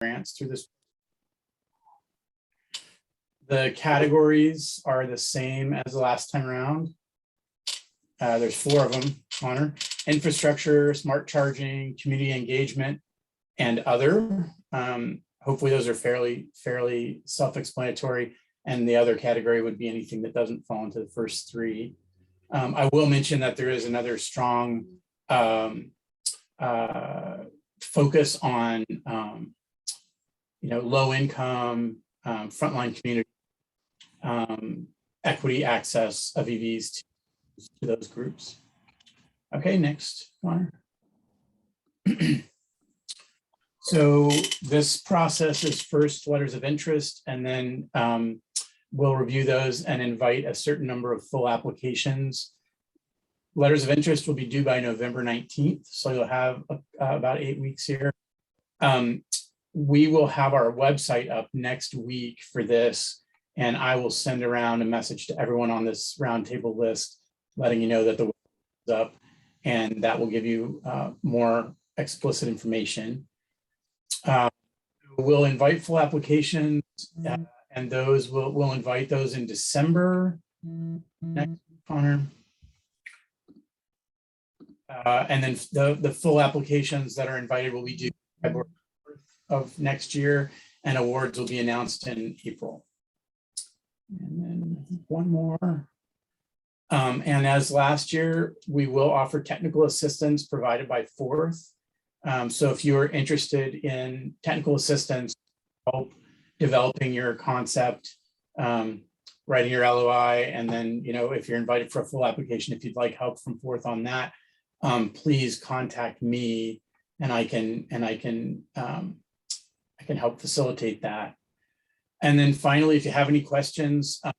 grants through this. The categories are the same as the last time around. There's 4 of them, Connor: infrastructure, smart charging, community engagement, and other. Hopefully those are fairly self-explanatory. And the other category would be anything that doesn't fall into the first 3. I will mention that there is another strong focus on low income, frontline community, equity access of EVs to those groups. Okay, next, Connor. So this process is first letters of interest, and then we'll review those and invite a certain number of full applications. Letters of interest will be due by November 19th, so you'll have about 8 weeks here. We will have our website up next week for this, and I will send around a message to everyone on this roundtable list, letting you know that the website is up, and that will give you more explicit information. We'll invite full applications, and those we'll invite those in December next, Connor. And then the full applications that are invited will be due February of next year, and awards will be announced in April. And then one more. And as last year, we will offer technical assistance provided by Fourth. So if you're interested in technical assistance, help developing your concept, writing your LOI, and then if you're invited for a full application, if you'd like help from Fourth on that, please contact me, and I can help facilitate that. And then finally, if you have any questions, I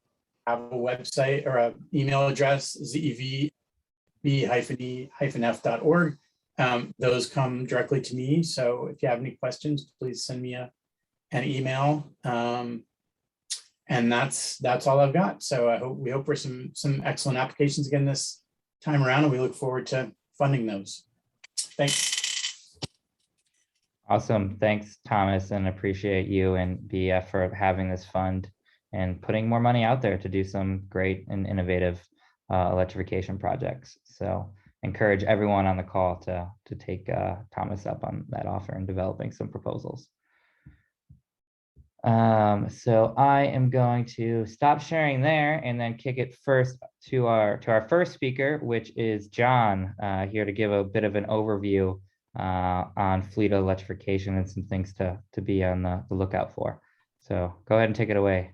have a website or an email address, zevb-e-f.org. Those come directly to me. So if you have any questions, please send me an email. And that's all I've got. So we hope for some excellent applications again this time around, and we look forward to funding those. Thanks. Awesome. Thanks, Thomas, and appreciate you and BF for having this fund and putting more money out there to do some great and innovative electrification projects. So encourage everyone on the call to take Thomas up on that offer and developing some proposals. So I am going to stop sharing there and then kick it first to our first speaker, which is John, here to give a bit of an overview on fleet electrification and some things to be on the lookout for. So go ahead and take it away.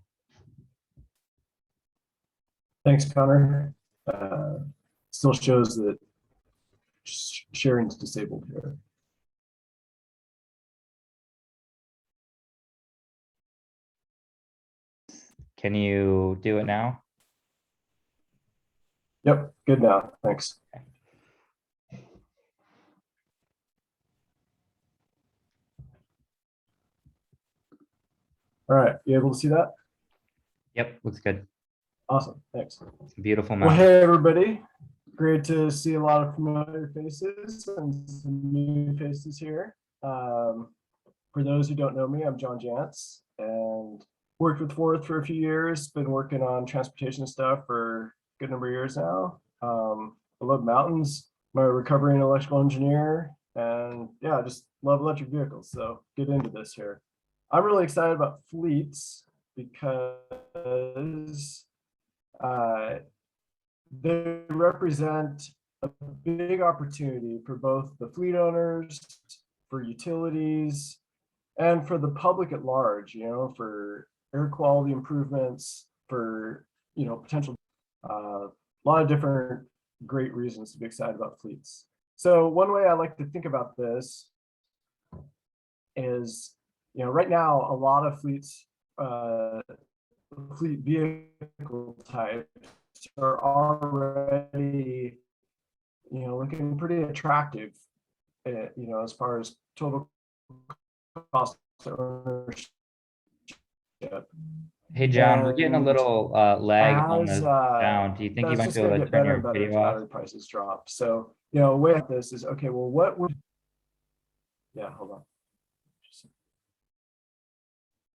Thanks, Connor. Still shows that sharing's disabled here. Can you do it now? Yep, good now, thanks. All right, you able to see that? Yep, looks good. Awesome, thanks. It's a beautiful Well, mountain. hey everybody. Great to see a lot of familiar faces and some new faces here. For those who don't know me, I'm John Jantz, and worked with Fourth for a few years, been working on transportation stuff for a good number of years now. I love mountains. I'm a recovering electrical engineer, and yeah, I just love electric vehicles, so get into this here. I'm really excited about fleets because they represent a big opportunity for both the fleet owners, for utilities, and for the public at large, for air quality improvements, for, potential, a lot of different great reasons to be excited about fleets. So one way I like to think about this is, right now, a lot of fleets, fleet vehicle types are already, looking pretty attractive, as far as total cost of ownership. Hey, John, we're getting a little lag on the sound. Do you think you might be able to turn your video off? Battery prices drop. So, a way of this is, okay, well, what would, yeah, hold on.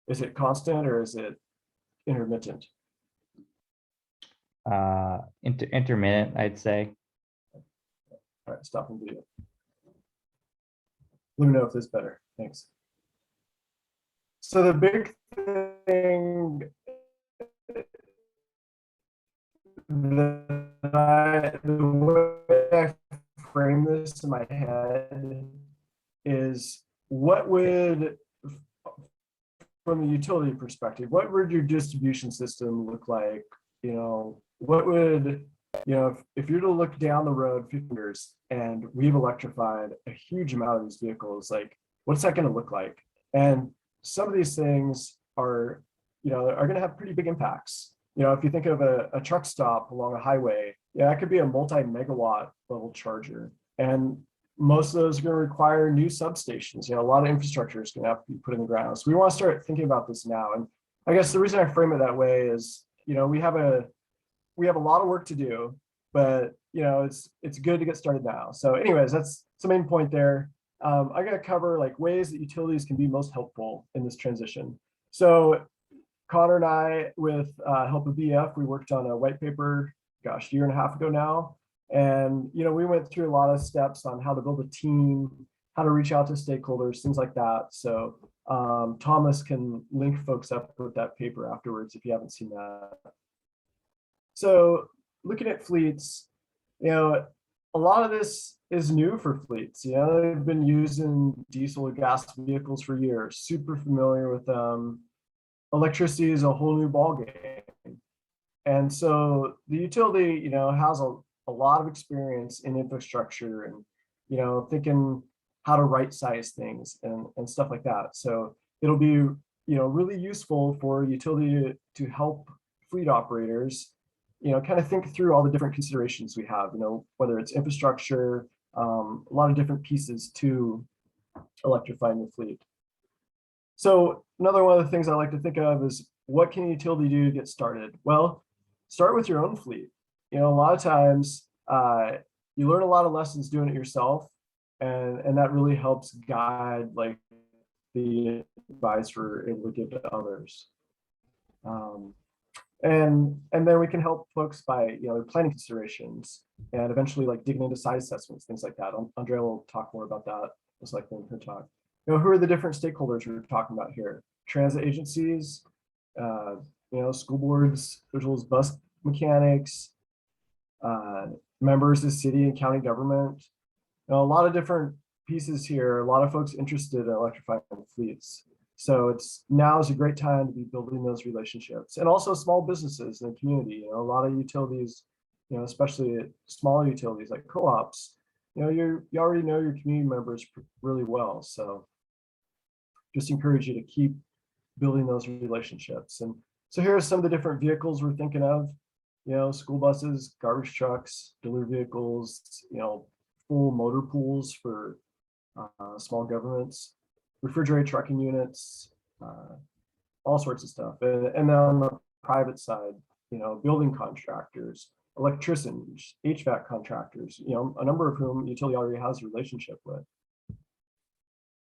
Is it constant or is it intermittent? Intermittent, I'd say. All right, stopping video. Let me know if this is better. Thanks. So the big thing the way I frame this in my head is, what would, from a utility perspective, what would your distribution system look like? You know, what would, you know, if you're to look down the road 50 years and we've electrified a huge amount of these vehicles, like, what's that going to look like? And some of these things are, you know, are going to have pretty big impacts. You know, if you think of a truck stop along a highway, yeah, that could be a multi-megawatt level charger. And most of those are going to require new substations. You know, a lot of infrastructure is going to have to be put in the ground. So we want to start thinking about this now. And I guess the reason I frame it that way is, you know, we have a lot of work to do, but you know, it's good to get started now. So anyways, that's the main point there. I'm going to cover like ways that utilities can be most helpful in this transition. So Connor and I, with help of BF, we worked on a white paper, gosh, a year and a half ago now. And, you know, we went through a lot of steps on how to build a team, how to reach out to stakeholders, things like that. So Thomas can link folks up with that paper afterwards if you haven't seen that. So looking at fleets, you know, a lot of this is new for fleets. You know, they've been using diesel or gas vehicles for years, super familiar with them. Electricity is a whole new ballgame. And so the utility, you know, has a lot of experience in infrastructure and, you know, thinking how to right size things and stuff like that. So it'll be, you know, really useful for utility to help fleet operators, you know, kind of think through all the different considerations we have, you know, whether it's infrastructure, a lot of different pieces to electrifying the fleet. So another one of the things I like to think of is, what can a utility do to get started? Well, start with your own fleet. You know, a lot of times you learn a lot of lessons doing it yourself, and that really helps guide like the advice we're able to give to others. And then we can help folks by, you know, planning considerations and eventually like digging into site assessments, things like that. Andrea will talk more about that, most likely in her talk. You know, who are the different stakeholders we're talking about here? Transit agencies, you know, school boards, as well as bus mechanics, members of city and county government. You know, a lot of different pieces here, a lot of folks interested in electrifying fleets. So now is a great time to be building those relationships, and also small businesses in the community. You know, a lot of utilities, you know, especially smaller utilities like co-ops, you know, you already know your community members really well. So just encourage you to keep building those relationships. And so here are some of the different vehicles we're thinking of. You know, school buses, garbage trucks, delivery vehicles, you know, full motor pools for small governments, refrigerated trucking units, all sorts of stuff. And then on the private side, you know, building contractors, electricians, HVAC contractors, you know, a number of whom utility already has a relationship with.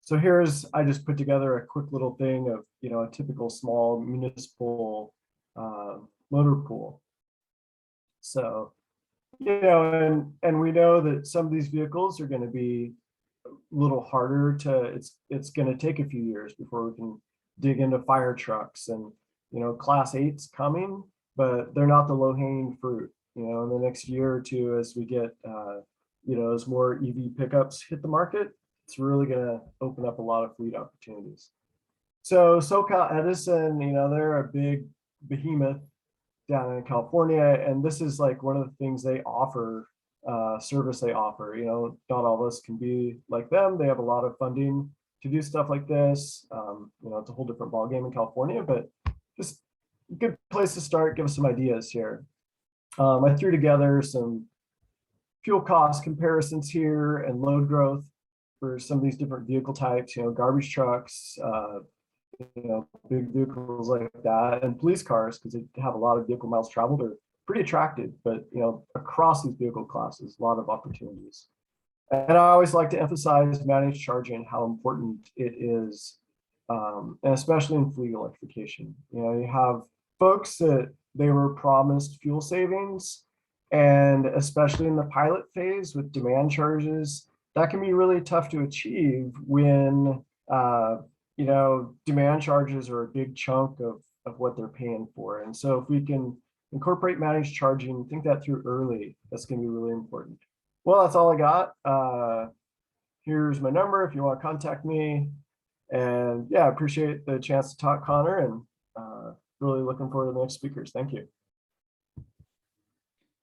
So I just put together a quick little thing of, you know, a typical small municipal motor pool. So, you know, and we know that some of these vehicles are going to be a little harder it's going to take a few years before we can dig into fire trucks, and, you know, class 8's coming, but they're not the low-hanging fruit. You know, in the next year or two, as we get, you know, as more EV pickups hit the market, it's really going to open up a lot of fleet opportunities. So SoCal Edison, you know, they're a big behemoth down in California, and this is like one of the things they offer, service they offer. You know, not all of us can be like them. They have a lot of funding to do stuff like this. You know, it's a whole different ballgame in California, but just a good place to start. Give us some ideas here. I threw together some fuel cost comparisons here and load growth for some of these different vehicle types, you know, garbage trucks, you know, big vehicles like that, and police cars, because they have a lot of vehicle miles traveled, are pretty attractive. But, you know, across these vehicle classes, a lot of opportunities. And I always like to emphasize managed charging, how important it is and especially in fleet electrification. You know, you have folks that they were promised fuel savings, and especially in the pilot phase with demand charges, that can be really tough to achieve when you know, demand charges are a big chunk of what they're paying for. And so if we can incorporate managed charging, think that through early, that's going to be really important. Well, that's all I got. Here's my number if you want to contact me. And yeah, I appreciate the chance to talk, Connor, and really looking forward to the next speakers. Thank you.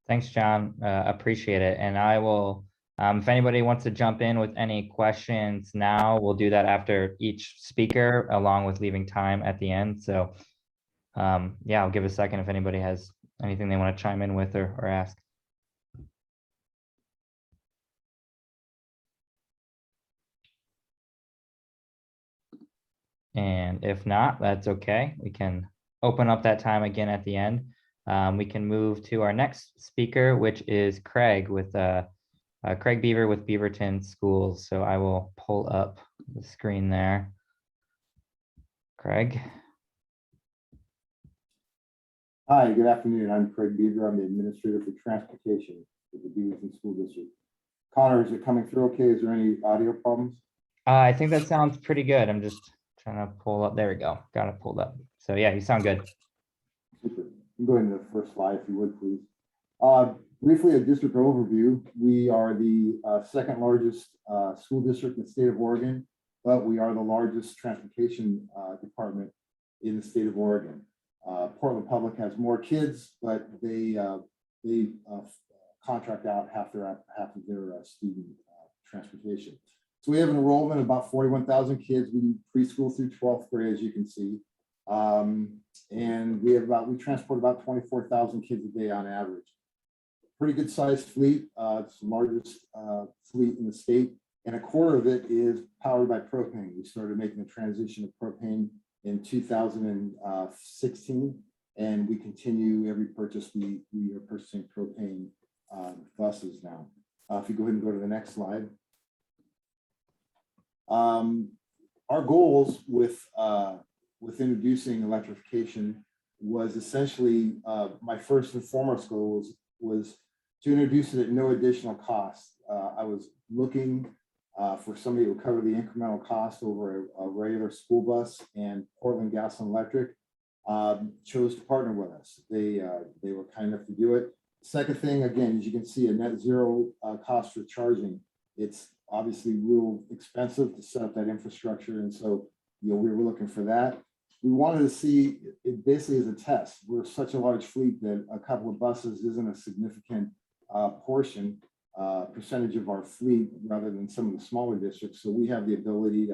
Thanks, John. Appreciate it. And I will, if anybody wants to jump in with any questions now, we'll do that after each speaker, along with leaving time at the end. So yeah, I'll give a second if anybody has anything they want to chime in with or ask. And if not, that's okay. We can open up that time again at the end. We can move to our next speaker, which is Craig with Craig Beaver with Beaverton Schools. So I will pull up the screen there. Craig. Hi, good afternoon. I'm Craig Beaver. I'm the administrator for transportation for the Beaverton School District. Connor, is it coming through okay? Is there any audio problems? I think that sounds pretty good. I'm just trying to pull up. There we go. Got it pulled up. So yeah, you sound good. Super. You can go into the first slide if you would, please. Briefly, a district overview. We are the second largest school district in the state of Oregon, but we are the largest transportation department in the state of Oregon. Portland Public has more kids, but they contract out half of their student transportation. So we have an enrollment of about 41,000 kids. We do preschool through 12th grade, as you can see. And we transport about 24,000 kids a day on average. Pretty good sized fleet. It's the largest fleet in the state, and a quarter of it is powered by propane. We started making the transition to propane in 2016, and we continue every purchase. We are purchasing propane buses now. If you go ahead and go to the next slide. Our goals with introducing electrification was essentially my first and foremost goal was to introduce it at no additional cost. I was looking for somebody who would cover the incremental cost over a regular school bus, and Portland Gas and Electric chose to partner with us. They were kind enough to do it. Second thing, again, as you can see, a net zero cost for charging. It's obviously real expensive to set up that infrastructure, and so we were looking for that. We wanted to see it basically as a test. We're such a large fleet that a couple of buses isn't a significant percentage of our fleet, rather than some of the smaller districts. So we have the ability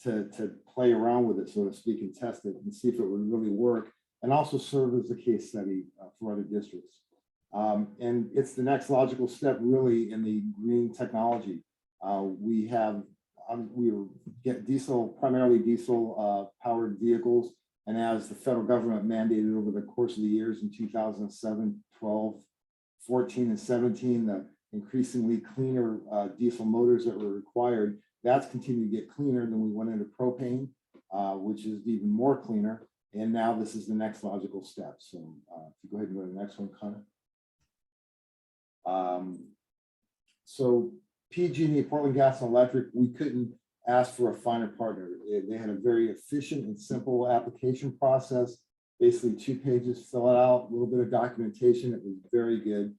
to play around with it, so to speak, and test it and see if it would really work, and also serve as a case study for other districts. And it's the next logical step really in the green technology. We get primarily diesel powered vehicles. And as the federal government mandated over the course of the years in 2007, 12, 14, and 17, the increasingly cleaner diesel motors that were required, that's continued to get cleaner. Then we went into propane, which is even more cleaner. And now this is the next logical step. So if you go ahead and go to the next one, Connor. So PG&E, Portland Gas and Electric, we couldn't ask for a finer partner. They had a very efficient and simple application process. Basically 2 pages, fill it out, a little bit of documentation. It was very good.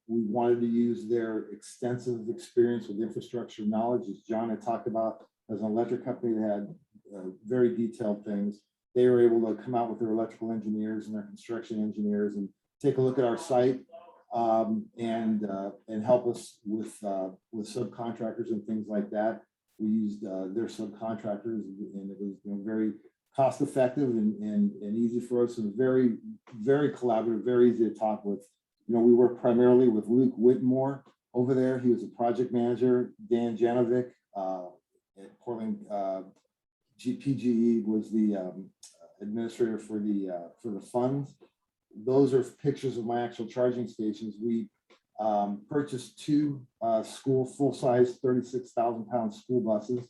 We wanted to use their extensive experience with infrastructure knowledge, as John had talked about. As an electric company, they had very detailed things. They were able to come out with their electrical engineers and their construction engineers and take a look at our site and help us with subcontractors and things like that. We used their subcontractors, and it was very cost effective and easy for us, and very, very collaborative, very easy to talk with. We work primarily with Luke Whitmore over there. He was a project manager. Dan Janovic at Portland PGE was the administrator for the funds. Those are pictures of my actual charging stations. We purchased 2 full-size 36,000-pound school buses.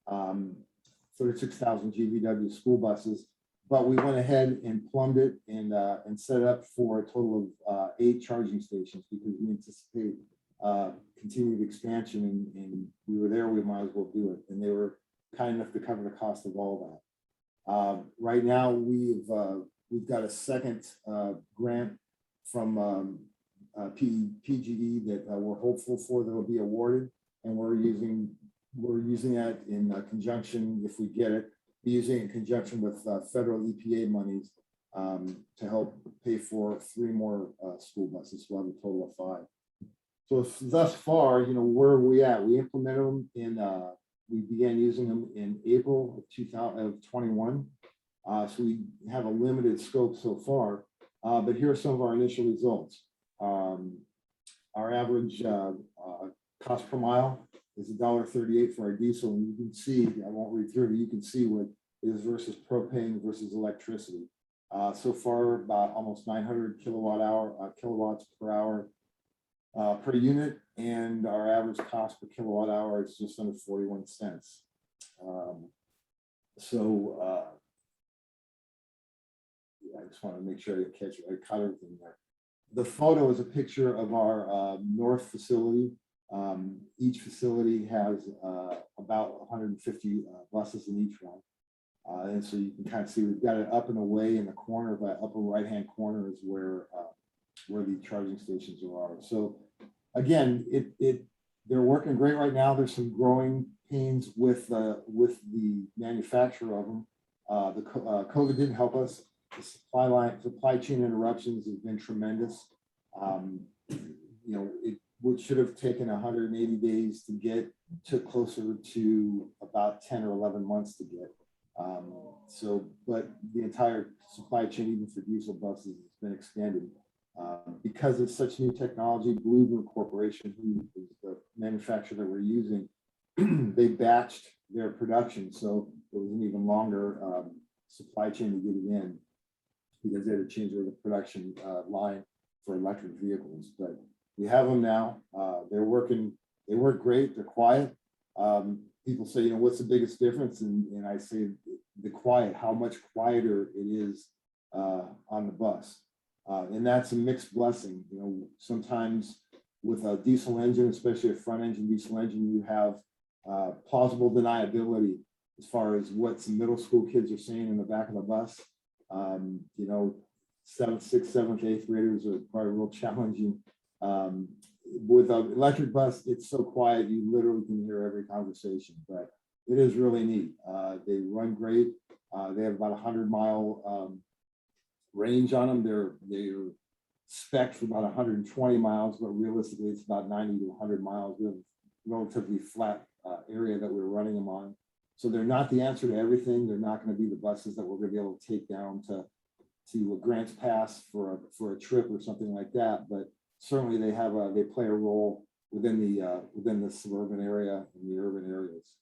36,000 GVW school buses. But we went ahead and plumbed it and set it up for a total of 8 charging stations because we anticipate continued expansion, and we were there, we might as well do it. And they were kind enough to cover the cost of all that. Right now, we've got a second grant from PGE that we're hopeful for that will be awarded, and we're using that in conjunction, if we get it, using it in conjunction with federal EPA monies to help pay for 3 more school buses. So we'll have a total of 5. So thus far, where are we at? We implemented them we began using them in April of 2021. So we have a limited scope so far, but here are some of our initial results. Our average cost per mile is $1.38 for our diesel, and you can see, I won't read through it, you can see what is versus propane versus electricity. So far, about almost 900 kilowatts per hour per unit, and our average cost per kilowatt hour is just under 41 cents. I just want to make sure I caught everything there. The photo is a picture of our north facility. Each facility has about 150 buses in each one. And so you can kind of see we've got it up and away in the corner. That upper right-hand corner is where the charging stations are. So again, they're working great right now. There's some growing pains with the manufacturer of them. The COVID didn't help us. The supply chain interruptions have been tremendous. What should have taken 180 days to get took closer to about 10 or 11 months to get. But the entire supply chain, even for diesel buses, has been extended. Because it's such new technology, Blue Moon Corporation, who is the manufacturer that we're using, they batched their production. So it was an even longer supply chain to get it in because they had to change the production line for electric vehicles. But we have them now. They're working. They work great. They're quiet. People say, what's the biggest difference? And I say the quiet, how much quieter it is on the bus. And that's a mixed blessing. Sometimes with a diesel engine, especially a front engine diesel engine, you have plausible deniability as far as what some middle school kids are saying in the back of the bus. 7th, 6th, 7th, 8th graders are probably real challenging. With an electric bus, it's so quiet, you literally can hear every conversation, but it is really neat. They run great. They have about 100-mile range on them. They're spec'd for about 120 miles, but realistically, it's about 90 to 100 miles. We have a relatively flat area that we're running them on. So they're not the answer to everything. They're not going to be the buses that we're going to be able to take down to Grants Pass for a trip or something like that. But certainly they play a role within the suburban area and the urban areas.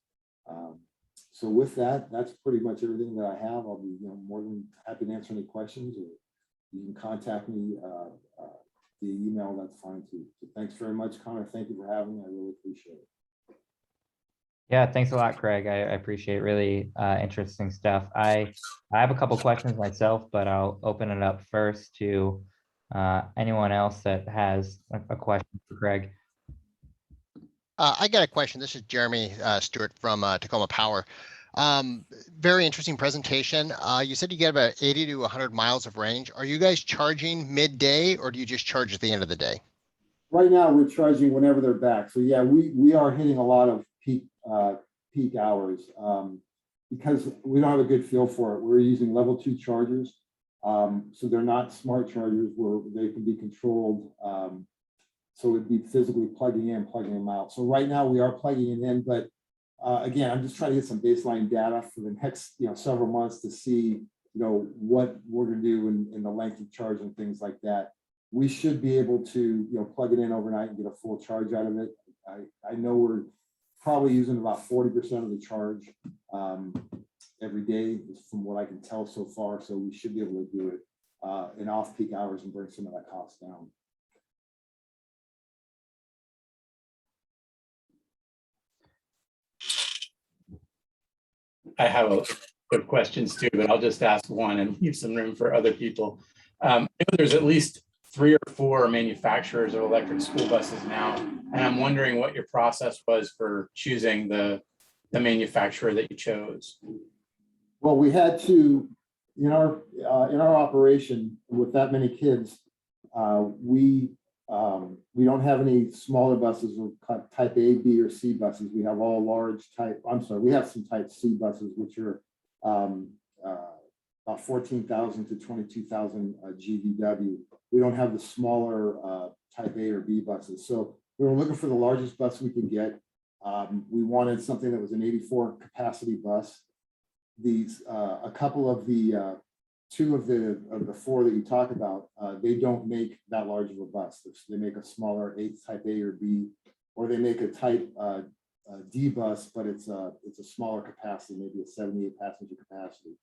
So with that, that's pretty much everything that I have. I'll be more than happy to answer any questions, or you can contact me via email. That's fine too. So thanks very much, Connor. Thank you for having me. I really appreciate it. Yeah, thanks a lot, Craig. I appreciate really interesting stuff. I have a couple questions myself, but I'll open it up first to anyone else that has a question for Craig. I got a question. This is Jeremy Stewart from Tacoma Power. Very interesting presentation. You said you get about 80 to 100 miles of range. Are you guys charging midday, or do you just charge at the end of the day? Right now, we're charging whenever they're back. So yeah, we are hitting a lot of peak hours because we don't have a good feel for it. We're using level 2 chargers. So they're not smart chargers where they can be controlled. So it'd be physically plugging in, plugging them out. So right now we are plugging it in, but again, I'm just trying to get some baseline data for the next several months to see what we're going to do in the length of charge and things like that. We should be able to plug it in overnight and get a full charge out of it. I know we're probably using about 40% of the charge every day, from what I can tell so far. So we should be able to do it in off-peak hours and bring some of that cost down. have a of questions too, but I'll just ask one and leave some room for other people. I know there's at least 3 or 4 manufacturers of electric school buses now, and I'm wondering what your process was for choosing the manufacturer that you chose. Well, we had to, in our operation with that many kids, we don't have any smaller buses with type A, B, or C buses. We have all large type, we have some type C buses, which are about 14,000 to 22,000 GVW. We don't have the smaller type A or B buses. So we were looking for the largest bus we could get. We wanted something that was an 84 capacity bus. These, a couple of the, 2 of the 4 that you talk about, they don't make that large of a bus. They make a smaller type A or B, or they make a type D bus, but it's a smaller capacity, maybe a 78 passenger capacity.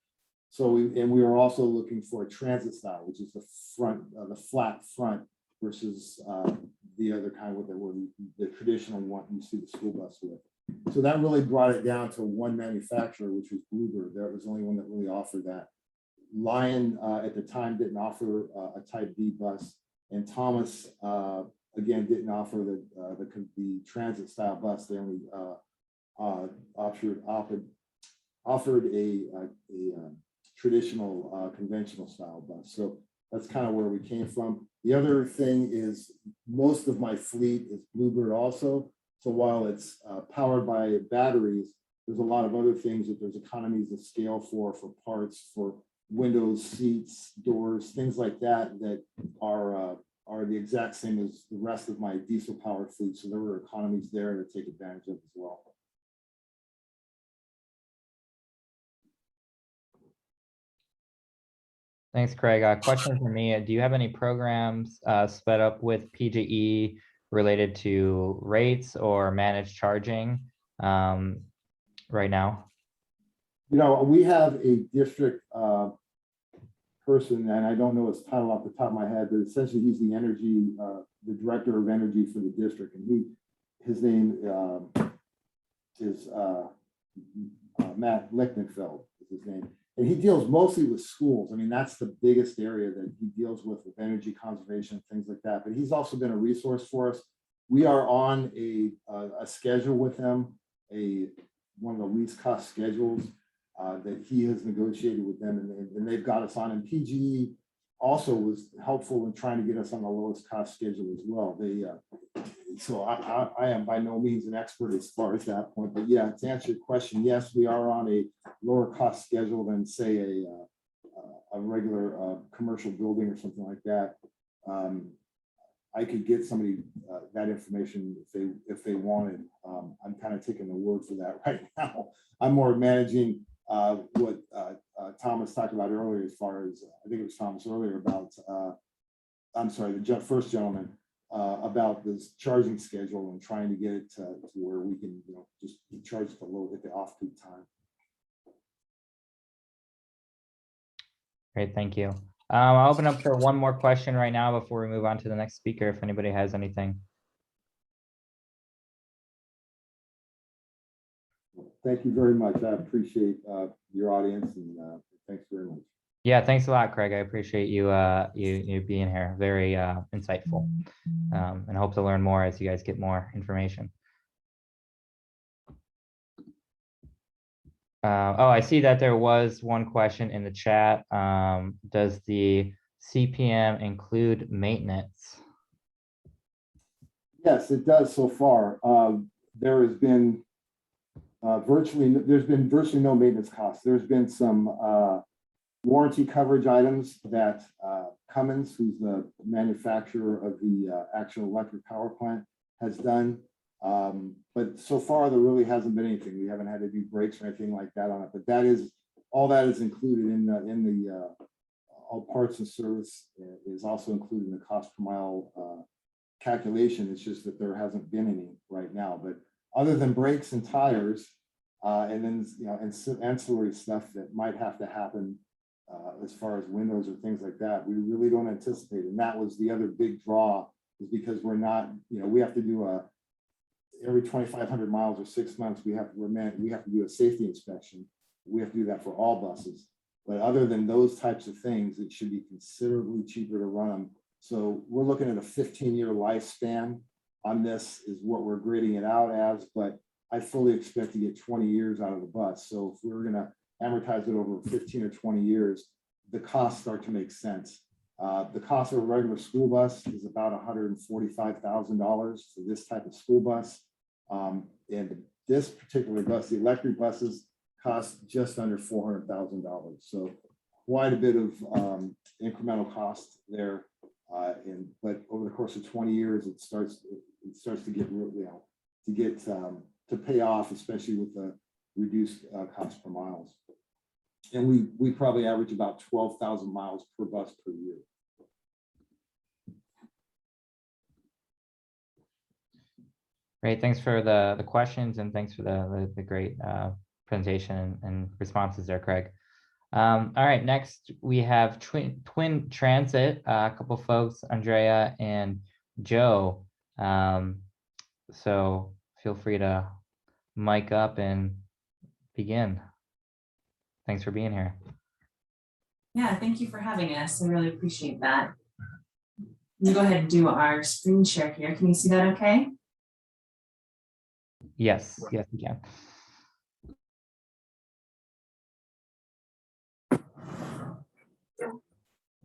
So we were also looking for a transit style, which is the front, the flat front versus the other kind with the traditional one you see the school bus with. So that really brought it down to one manufacturer, which was Bluebird. That was the only one that really offered that. Lion at the time didn't offer a type D bus, and Thomas again didn't offer the transit style bus. They only offered a traditional conventional style bus. So that's kind of where we came from. The other thing is most of my fleet is Bluebird also. So while it's powered by batteries, there's a lot of other things that there's economies of scale for parts, for windows, seats, doors, things like that, that are the exact same as the rest of my diesel powered fleet. So there were economies there to take advantage of as well. Thanks, Craig. Question for me. Do you have any programs sped up with PGE related to rates or managed charging right now? You know, we have a district person, and I don't know his title off the top of my head, but essentially he's the energy, the director of energy for the district, and his name is Matt Lichtenfeld is his name. And he deals mostly with schools. I mean, that's the biggest area that he deals with energy conservation, things like that. But he's also been a resource for us. We are on a schedule with him, one of the least cost schedules that he has negotiated with them, and they've got us on. And PGE also was helpful in trying to get us on the lowest cost schedule as well. So I am by no means an expert as far as that point, but yeah, to answer your question, yes, we are on a lower cost schedule than say a regular commercial building or something like that. I could get somebody that information if they wanted. I'm kind of taking the word for that right now. I'm more managing what Thomas talked about earlier, as far as I think it was Thomas earlier about I'm sorry, the first gentleman about this charging schedule and trying to get it to where we can, you know, just charge the load at the off-peak time. Great, thank you. I'll open up for one more question right now before we move on to the next speaker, if anybody has anything. Thank you very much. I appreciate your audience, and thanks very much. Yeah, thanks a lot, Craig. I appreciate you you being here. Very insightful, and hope to learn more as you guys get more information. Oh, I see that there was one question in the chat. Does the CPM include maintenance? Yes, it does so far. There has been virtually no maintenance costs. There's been some warranty coverage items that Cummins, who's the manufacturer of the actual electric power plant, has done. But so far there really hasn't been anything. We haven't had to do brakes or anything like that on it. But that is all that is included in the all parts and service is also included in the cost per mile calculation. It's just that there hasn't been any right now. But other than brakes and tires, and then and ancillary stuff that might have to happen as far as windows or things like that, we really don't anticipate. And that was the other big draw, is because we're not, we have to do every 2,500 miles or 6 months, we have to do a safety inspection. we have to do that for all buses. But other than those types of things, it should be considerably cheaper to run them. So we're looking at a 15-year lifespan on this is what we're grading it out as, but I fully expect to get 20 years out of the bus. So if we were gonna amortize it over 15 or 20 years, the costs start to make sense. The cost of a regular school bus is about $145,000 for this type of school bus. And this particular bus, the electric buses, cost just under $400,000. So quite a bit of incremental cost there. But over the course of 20 years, it starts to get to pay off, especially with the reduced cost per miles. And we probably average about 12,000 miles per bus per year. Great, thanks for the questions, and thanks for the great presentation and responses there, Craig. All right, next we have Twin Transit, a couple folks, Andrea and Joe. So feel free to mic up and begin. Thanks for being here. Yeah, thank you for having us. I really appreciate that. Let me go ahead and do our screen share here. Can you see that okay? Yes, yes, we can.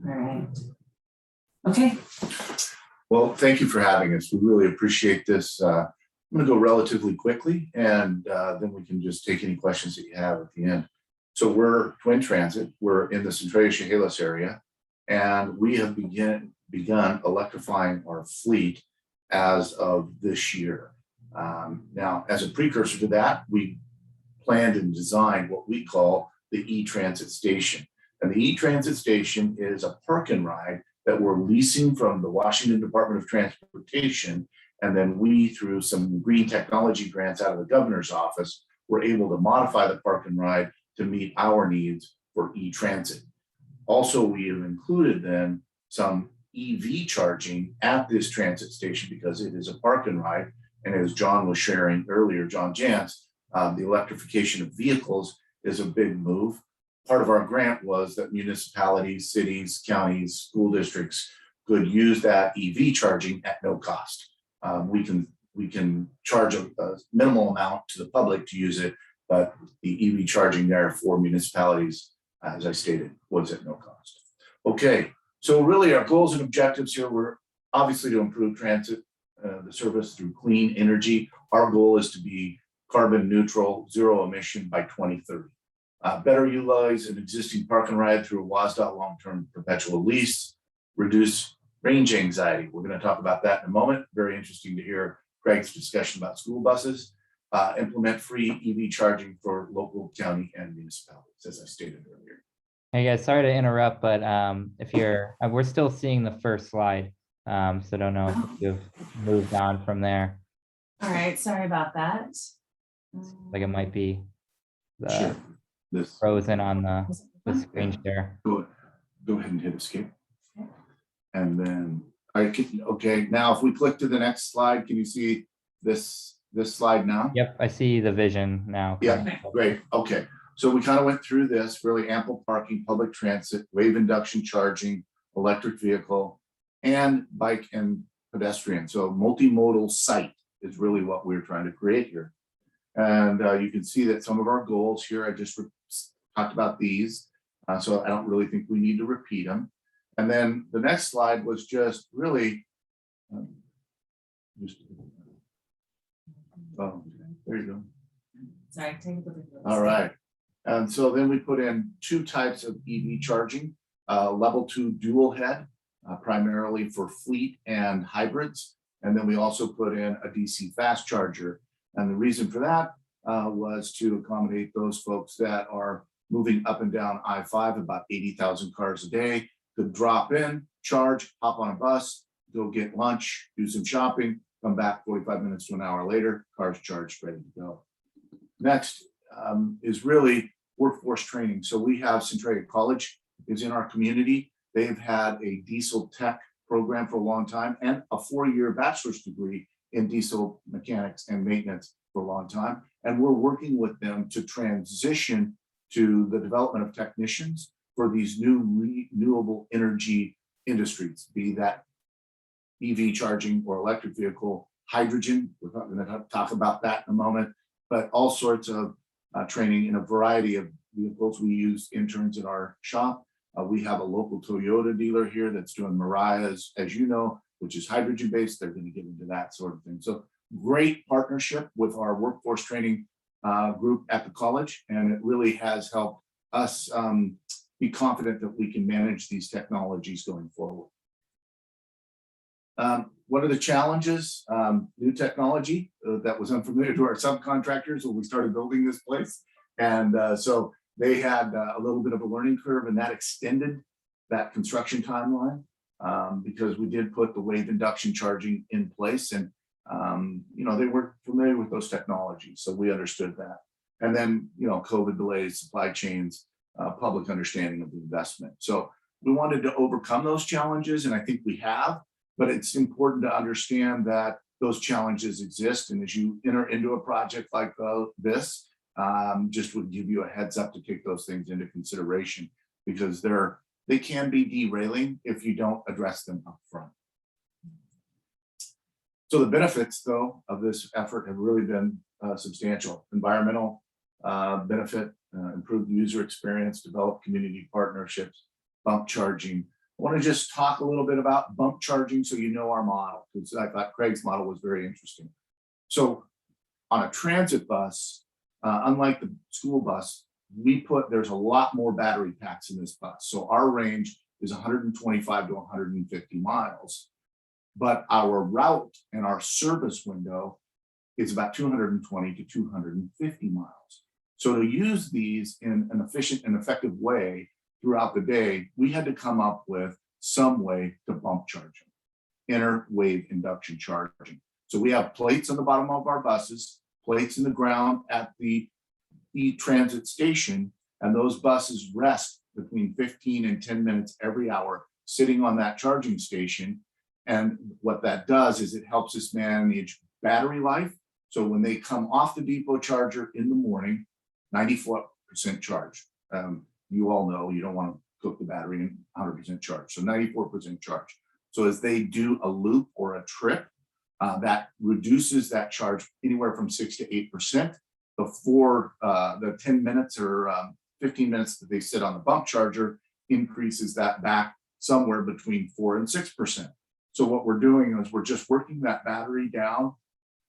All right. Okay. Well, thank you for having us. We really appreciate this. I'm going to go relatively quickly, and then we can just take any questions that you have at the end. So we're Twin Transit. We're in the Centralia Chehalis area, and we have begun electrifying our fleet as of this year. Now, as a precursor to that, we planned and designed what we call the e-transit station. And the e-transit station is a park and ride that we're leasing from the Washington Department of Transportation. And then we, through some green technology grants out of the governor's office, were able to modify the park and ride to meet our needs for e-transit. Also, we have included then some EV charging at this transit station because it is a park and ride. And as John was sharing earlier, John Jantz, the electrification of vehicles is a big move. Part of our grant was that municipalities, cities, counties, school districts could use that EV charging at no cost. We can charge a minimal amount to the public to use it, but the EV charging there for municipalities, as I stated, was at no cost. Okay, so really our goals and objectives here were obviously to improve transit, the service through clean energy. Our goal is to be carbon neutral, zero emission by 2030. Better utilize an existing park and ride through a WSDOT long-term perpetual lease, reduce range anxiety. We're going to talk about that in a moment. Very interesting to hear Craig's discussion about school buses. Implement free EV charging for local, county, and municipalities, as I stated earlier. Hey guys, sorry to interrupt, but if you're, we're still seeing the first slide, so don't know if you've moved on from there. All right. Sorry about that. Like it might be Sure. This frozen on the screen share. go ahead and hit escape. And then I can, okay, now if we click to the next slide, can you see this slide now? Yep, I see the vision now. Yeah, great. Okay. So we kind of went through this, really ample parking, public transit, wave induction charging, electric vehicle, and bike and pedestrian. So multimodal site is really what we're trying to create here. And you can see that some of our goals here, I just talked about these. So I don't really think we need to repeat them. And then the next slide was just really, oh, there you go. Sorry, technical difficulties. All right. And so then we put in two types of EV charging, level 2 dual head, primarily for fleet and hybrids. And then we also put in a DC fast charger. And the reason for that was to accommodate those folks that are moving up and down I-5, about 80,000 cars a day, could drop in, charge, hop on a bus, go get lunch, do some shopping, come back 45 minutes to an hour later, car's charged, ready to go. Next is really workforce training. So we have Centralia College is in our community. They've had a diesel tech program for a long time and a 4-year bachelor's degree in diesel mechanics and maintenance for a long time. And we're working with them to transition to the development of technicians for these new renewable energy industries, be that EV charging or electric vehicle, hydrogen. We're not going to talk about that in a moment, but all sorts of training in a variety of vehicles. We use interns in our shop. We have a local Toyota dealer here that's doing Mariah's, as you know, which is hydrogen based. They're going to get into that sort of thing. So great partnership with our workforce training group at the college, and it really has helped us be confident that we can manage these technologies going forward. What are the challenges? New technology that was unfamiliar to our subcontractors when we started building this place. And so they had a little bit of a learning curve, and that extended that construction timeline because we did put the wave induction charging in place, and you know, they weren't familiar with those technologies, so we understood that. And then, you know, COVID delays, supply chains, public understanding of the investment. So we wanted to overcome those challenges, and I think we have. But it's important to understand that those challenges exist, and as you enter into a project like this, just would give you a heads up to take those things into consideration, because they can be derailing if you don't address them up front. So the benefits, though, of this effort have really been substantial. Environmental benefit, improved user experience, developed community partnerships, bump charging. I want to just talk a little bit about bump charging so you know our model, because I thought Craig's model was very interesting. So on a transit bus, unlike the school bus, there's a lot more battery packs in this bus. So our range is 125 to 150 miles. But our route and our service window is about 220 to 250 miles. So to use these in an efficient and effective way throughout the day, we had to come up with some way to bump charging, inner wave induction charging. So we have plates on the bottom of our buses, plates in the ground at the e-transit station, and those buses rest between 15 and 10 minutes every hour sitting on that charging station. And what that does is it helps us manage battery life. So when they come off the depot charger in the morning, 94% charge. You all know you don't want to cook the battery in 100% charge, so 94% charge. So as they do a loop or a trip, that reduces that charge anywhere from 6 to 8% before the 10 minutes or 15 minutes that they sit on the bump charger increases that back somewhere between 4 and 6%. So what we're doing is we're just working that battery down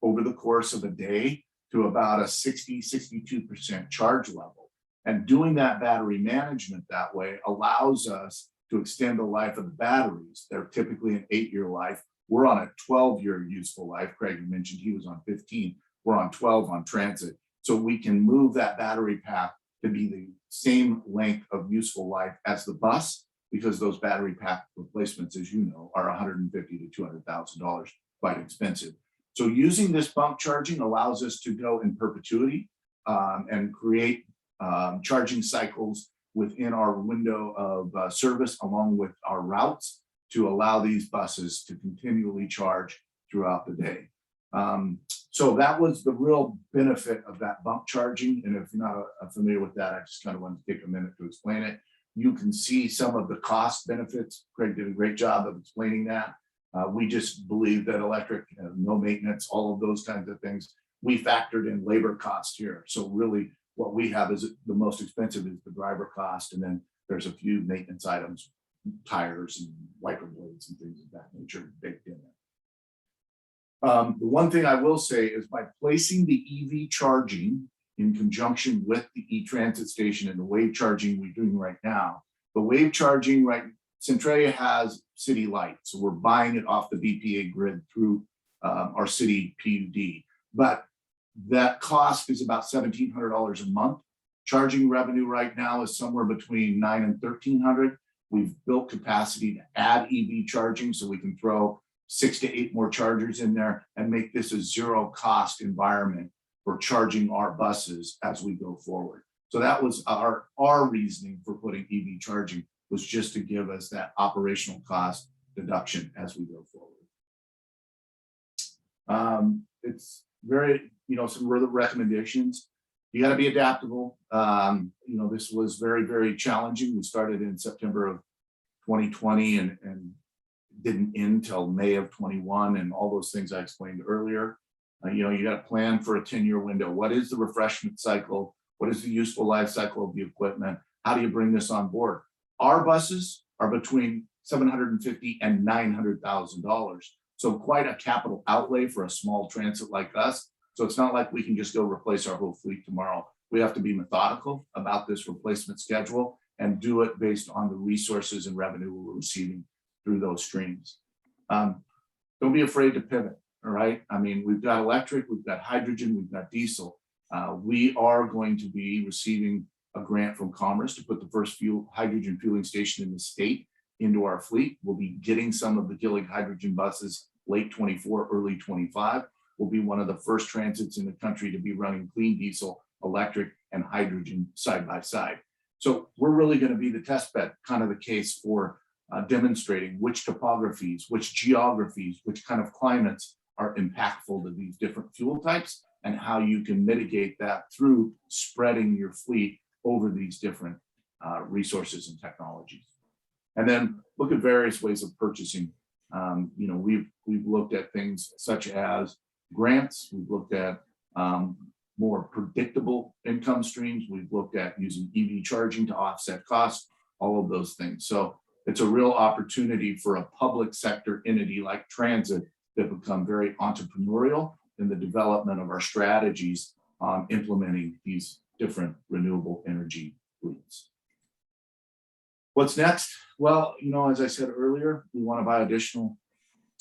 over the course of a day to about a 60-62% charge level. And doing that battery management that way allows us to extend the life of the batteries. They're typically an 8-year life. We're on a 12-year useful life. Craig mentioned he was on 15. We're on 12 on transit. So we can move that battery pack to be the same length of useful life as the bus, because those battery pack replacements, as you know, are $150,000 to $200,000, quite expensive. So using this bump charging allows us to go in perpetuity and create charging cycles within our window of service along with our routes to allow these buses to continually charge throughout the day. So that was the real benefit of that bump charging. And if you're not familiar with that, I just kind of wanted to take a minute to explain it. You can see some of the cost benefits. Craig did a great job of explaining that. We just believe that electric, no maintenance, all of those kinds of things, we factored in labor cost here. So really what we have is the most expensive is the driver cost. And then there's a few maintenance items, tires and wiper blades and things of that nature baked in there. The one thing I will say is by placing the EV charging in conjunction with the e-transit station and the wave charging we're doing right now, the wave charging, right, Centralia has city light. So we're buying it off the BPA grid through our city PUD. But that cost is about $1,700 a month. Charging revenue right now is somewhere between $900 and $1,300. We've built capacity to add EV charging so we can throw 6 to 8 more chargers in there and make this a zero cost environment for charging our buses as we go forward. So that was our reasoning for putting EV charging, was just to give us that operational cost deduction as we go forward. It's very, some other recommendations. you got to be adaptable. You know, this was very, very challenging. We started in September of 2020 and didn't end till May of 21, and all those things I explained earlier. You know, you got to plan for a 10-year window. What is the refreshment cycle? What is the useful life cycle of the equipment? How do you bring this on board? Our buses are between $750,000 and $900,000. So quite a capital outlay for a small transit like us. So it's not like we can just go replace our whole fleet tomorrow. We have to be methodical about this replacement schedule and do it based on the resources and revenue we're receiving through those streams. Don't be afraid to pivot, all right? I mean, we've got electric, we've got hydrogen, we've got diesel. We are going to be receiving a grant from Commerce to put the first hydrogen fueling station in the state into our fleet. We'll be getting some of the Gillig hydrogen buses late 24, early 25. We'll be one of the first transits in the country to be running clean diesel, electric, and hydrogen side by side. So we're really going to be the test bed, kind of the case for demonstrating which topographies, which geographies, which kind of climates are impactful to these different fuel types, and how you can mitigate that through spreading your fleet over these different resources and technologies. And then look at various ways of purchasing. You know, we've looked at things such as grants. We've looked at more predictable income streams. We've looked at using EV charging to offset costs, all of those things. So it's a real opportunity for a public sector entity like transit to become very entrepreneurial in the development of our strategies on implementing these different renewable energy fleets. What's next? Well, you know, as I said earlier, we want to buy additional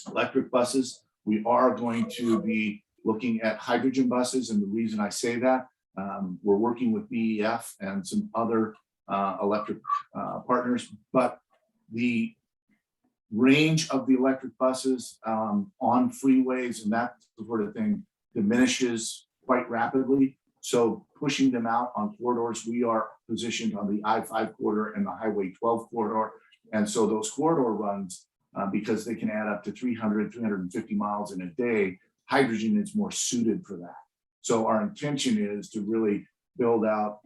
electric buses. We are going to be looking at hydrogen buses. And the reason I say that, we're working with BEF and some other electric partners, but the range of the electric buses on freeways and that sort of thing diminishes quite rapidly. So pushing them out on corridors, we are positioned on the I-5 corridor and the Highway 12 corridor. And so those corridor runs, because they can add up to 300, 350 miles in a day, hydrogen is more suited for that. So our intention is to really build out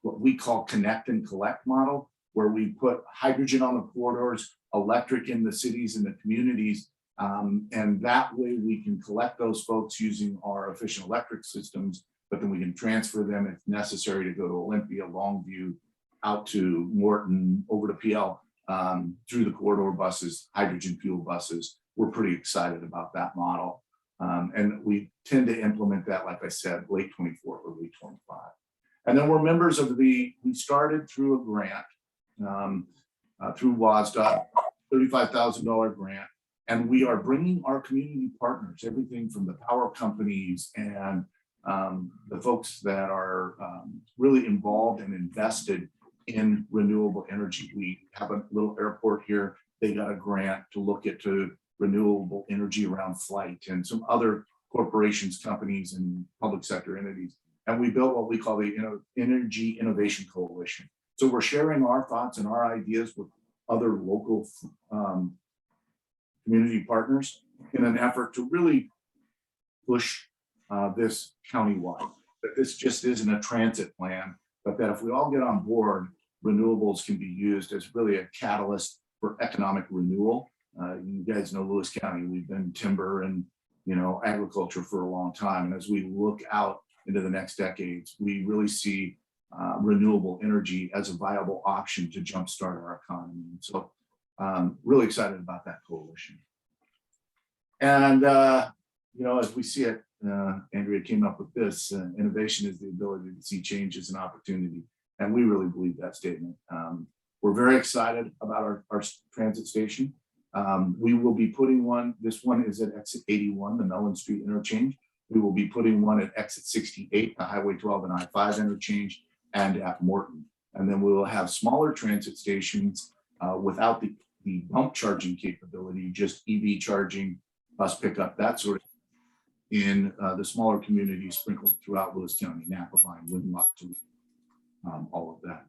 what we call connect and collect model, where we put hydrogen on the corridors, electric in the cities and the communities. And that way we can collect those folks using our efficient electric systems, but then we can transfer them if necessary to go to Olympia, Longview, out to Morton, over to PL, through the corridor buses, hydrogen fuel buses. We're pretty excited about that model. And we tend to implement that, like I said, late 24, early 25. And then we're members of we started through a grant through WASDOT, $35,000 grant. And we are bringing our community partners, everything from the power companies and the folks that are really involved and invested in renewable energy. We have a little airport here. They got a grant to look into renewable energy around flight, and some other corporations, companies, and public sector entities. And we built what we call the Energy Innovation Coalition. So we're sharing our thoughts and our ideas with other local community partners in an effort to really push this countywide. That this just isn't a transit plan, but that if we all get on board, renewables can be used as really a catalyst for economic renewal. You guys know Lewis County, we've been timber and agriculture for a long time. And as we look out into the next decades, we really see renewable energy as a viable option to jumpstart our economy. And so really excited about that coalition. And as we see it, Andrea came up with this, innovation is the ability to see change as an opportunity. And we really believe that statement. We're very excited about our transit station. We will be putting one, this one is at exit 81, the Mellon Street interchange. We will be putting one at exit 68, the Highway 12 and I-5 interchange, and at Morton. And then we will have smaller transit stations without the bump charging capability, just EV charging, bus pickup, that sort of thing, in the smaller communities sprinkled throughout Lewis County, Napavine, Winlock, all of that.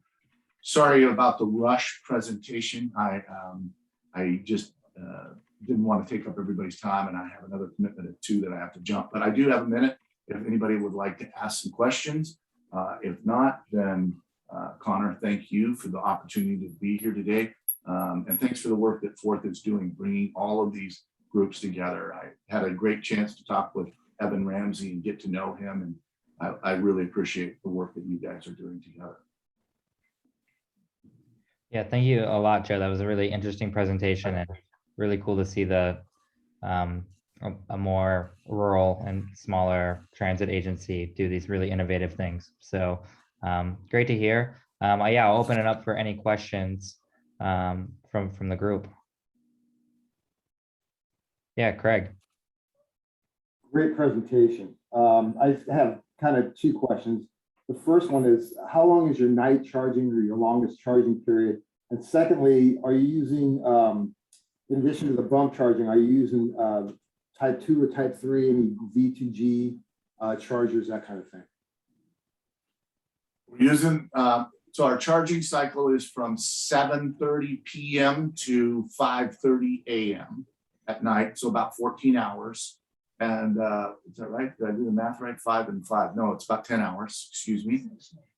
Sorry about the rush presentation. I just didn't want to take up everybody's time, and I have another commitment at 2 that I have to jump, but I do have a minute if anybody would like to ask some questions. If not, then Connor, thank you for the opportunity to be here today. And thanks for the work that Fourth is doing, bringing all of these groups together. I had a great chance to talk with Evan Ramsey and get to know him. And I really appreciate the work that you guys are doing together. Yeah, thank you a lot, Joe. That was a really interesting presentation and really cool to see the a more rural and smaller transit agency do these really innovative things. So great to hear. Yeah, I'll open it up for any questions from the group. Yeah, Craig. Great presentation. I have kind of two questions. The first one is, how long is your night charging or your longest charging period? And secondly, are you using, in addition to the bump charging, are you using type 2 or type 3, any V2G chargers, that kind of thing? We're using, so our charging cycle is from 7:30 p.m. to 5:30 a.m. at night, so about 14 hours. And is that right? Did I do the math right? 5 and 5. No, it's about 10 hours, excuse me.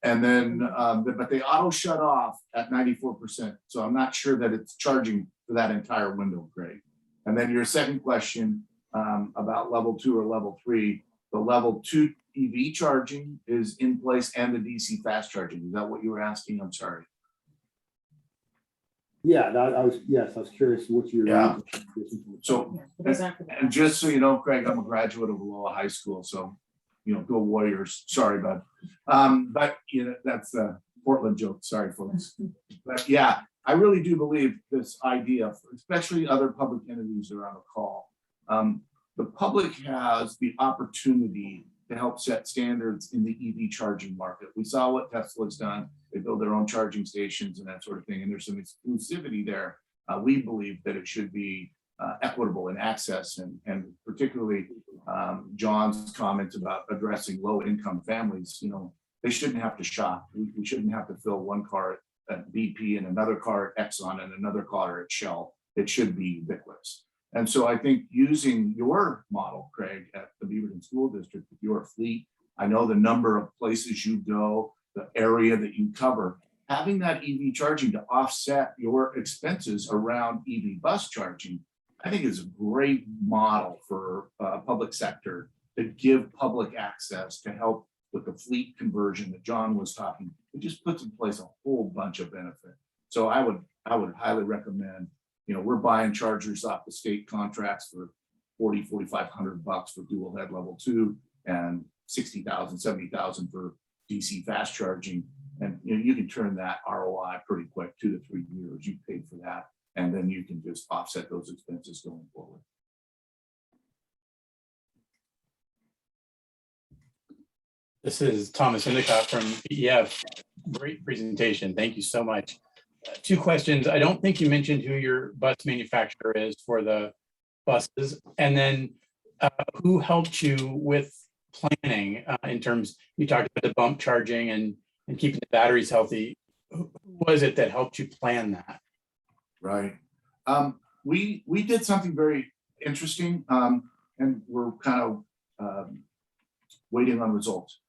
And then, but they auto shut off at 94%. So I'm not sure that it's charging for that entire window, Greg. And then your second question about level 2 or level 3, the level 2 EV charging is in place and the DC fast charging. Is that what you were asking? I'm sorry. Yeah, I was curious what your So, and just so you know, Craig, I'm a graduate of Aloha High School, so go Warriors. Sorry, bud. But that's a Portland joke. Sorry, folks. But yeah, I really do believe this idea, especially other public entities that are on the call. The public has the opportunity to help set standards in the EV charging market. We saw what Tesla's done. They build their own charging stations and that sort of thing. And there's some exclusivity there. We believe that it should be equitable in access and particularly John's comments about addressing low income families. They shouldn't have to shop. We shouldn't have to fill one car at BP and another car at Exxon and another car at Shell. It should be ubiquitous. And so I think using your model, Craig, at the Beaverton School District with your fleet, I know the number of places you go, the area that you cover, having that EV charging to offset your expenses around EV bus charging, I think is a great model for public sector to give public access to help with the fleet conversion that John was talking. It just puts in place a whole bunch of benefit. So I would highly recommend, we're buying chargers off the state contracts for $4,500 for dual head level 2 and $60,000, $70,000 for DC fast charging. And you can turn that ROI pretty quick, 2 to 3 years. You paid for that, and then you can just offset those expenses going forward. This is Thomas Endicott from BEF. Great presentation. Thank you so much. 2 questions. I don't think you mentioned who your bus manufacturer is for the buses. And then who helped you with planning in terms, you talked about the bump charging and keeping the batteries healthy. Who was it that helped you plan that? Right. We did something very interesting and we're kind of waiting on results.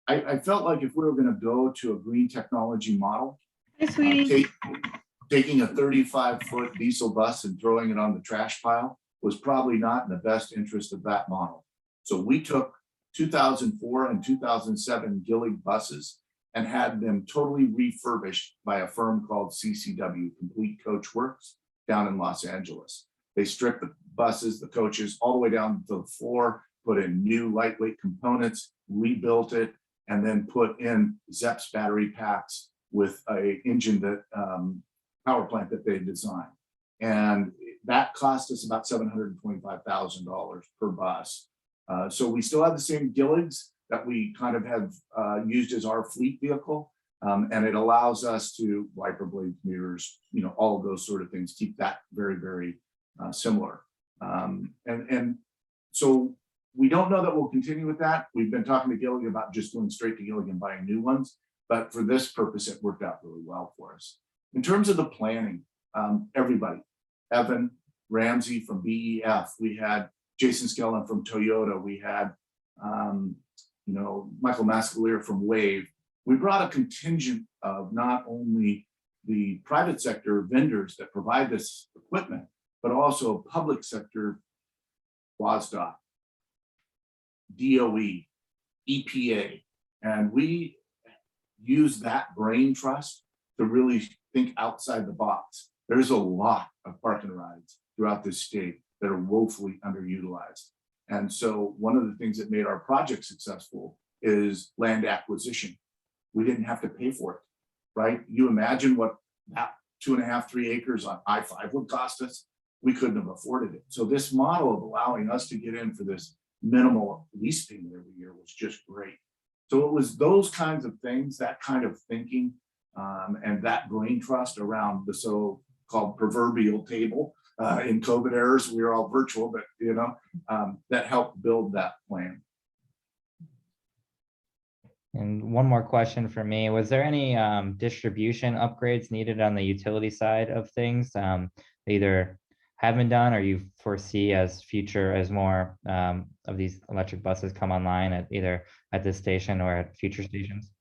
I felt like if we were going to go to a green technology model, taking a 35-foot diesel bus and throwing it on the trash pile was probably not in the best interest of that model. So we took 2004 and 2007 Gillig buses and had them totally refurbished by a firm called CCW, Complete Coach Works, down in Los Angeles. They stripped the buses, the coaches, all the way down to the floor, put in new lightweight components, rebuilt it, and then put in Zepp's battery packs with a engine that power plant that they designed. And that cost us about $725,000 per bus. So we still have the same Gilligs that we kind of have used as our fleet vehicle. And it allows us to wiper blade mirrors, all of those sort of things, keep that very, very similar. And so we don't know that we'll continue with that. We've been talking to Gillig about just going straight to Gillig and buying new ones. But for this purpose, it worked out really well for us. In terms of the planning, everybody, Evan Ramsey from BEF, we had Jason Skellen from Toyota, we had Michael Mascalier from Wave, we brought a contingent of not only the private sector vendors that provide this equipment, but also public sector, WASDOT, DOE, EPA, and we use that brain trust to really think outside the box. There's a lot of park and rides throughout this state that are woefully underutilized. And so one of the things that made our project successful is land acquisition. We didn't have to pay for it, right? You imagine what that 2.5, 3 acres on I-5 would cost us. We couldn't have afforded it. So this model of allowing us to get in for this minimal lease payment every year was just great. So it was those kinds of things, that kind of thinking, and that brain trust around the so-called proverbial table. In COVID errors, we were all virtual, but that helped build that plan. And one more question for me. Was there any distribution upgrades needed on the utility side of things? Either have been done or you foresee as future, as more of these electric buses come online at either at this station or at future stations?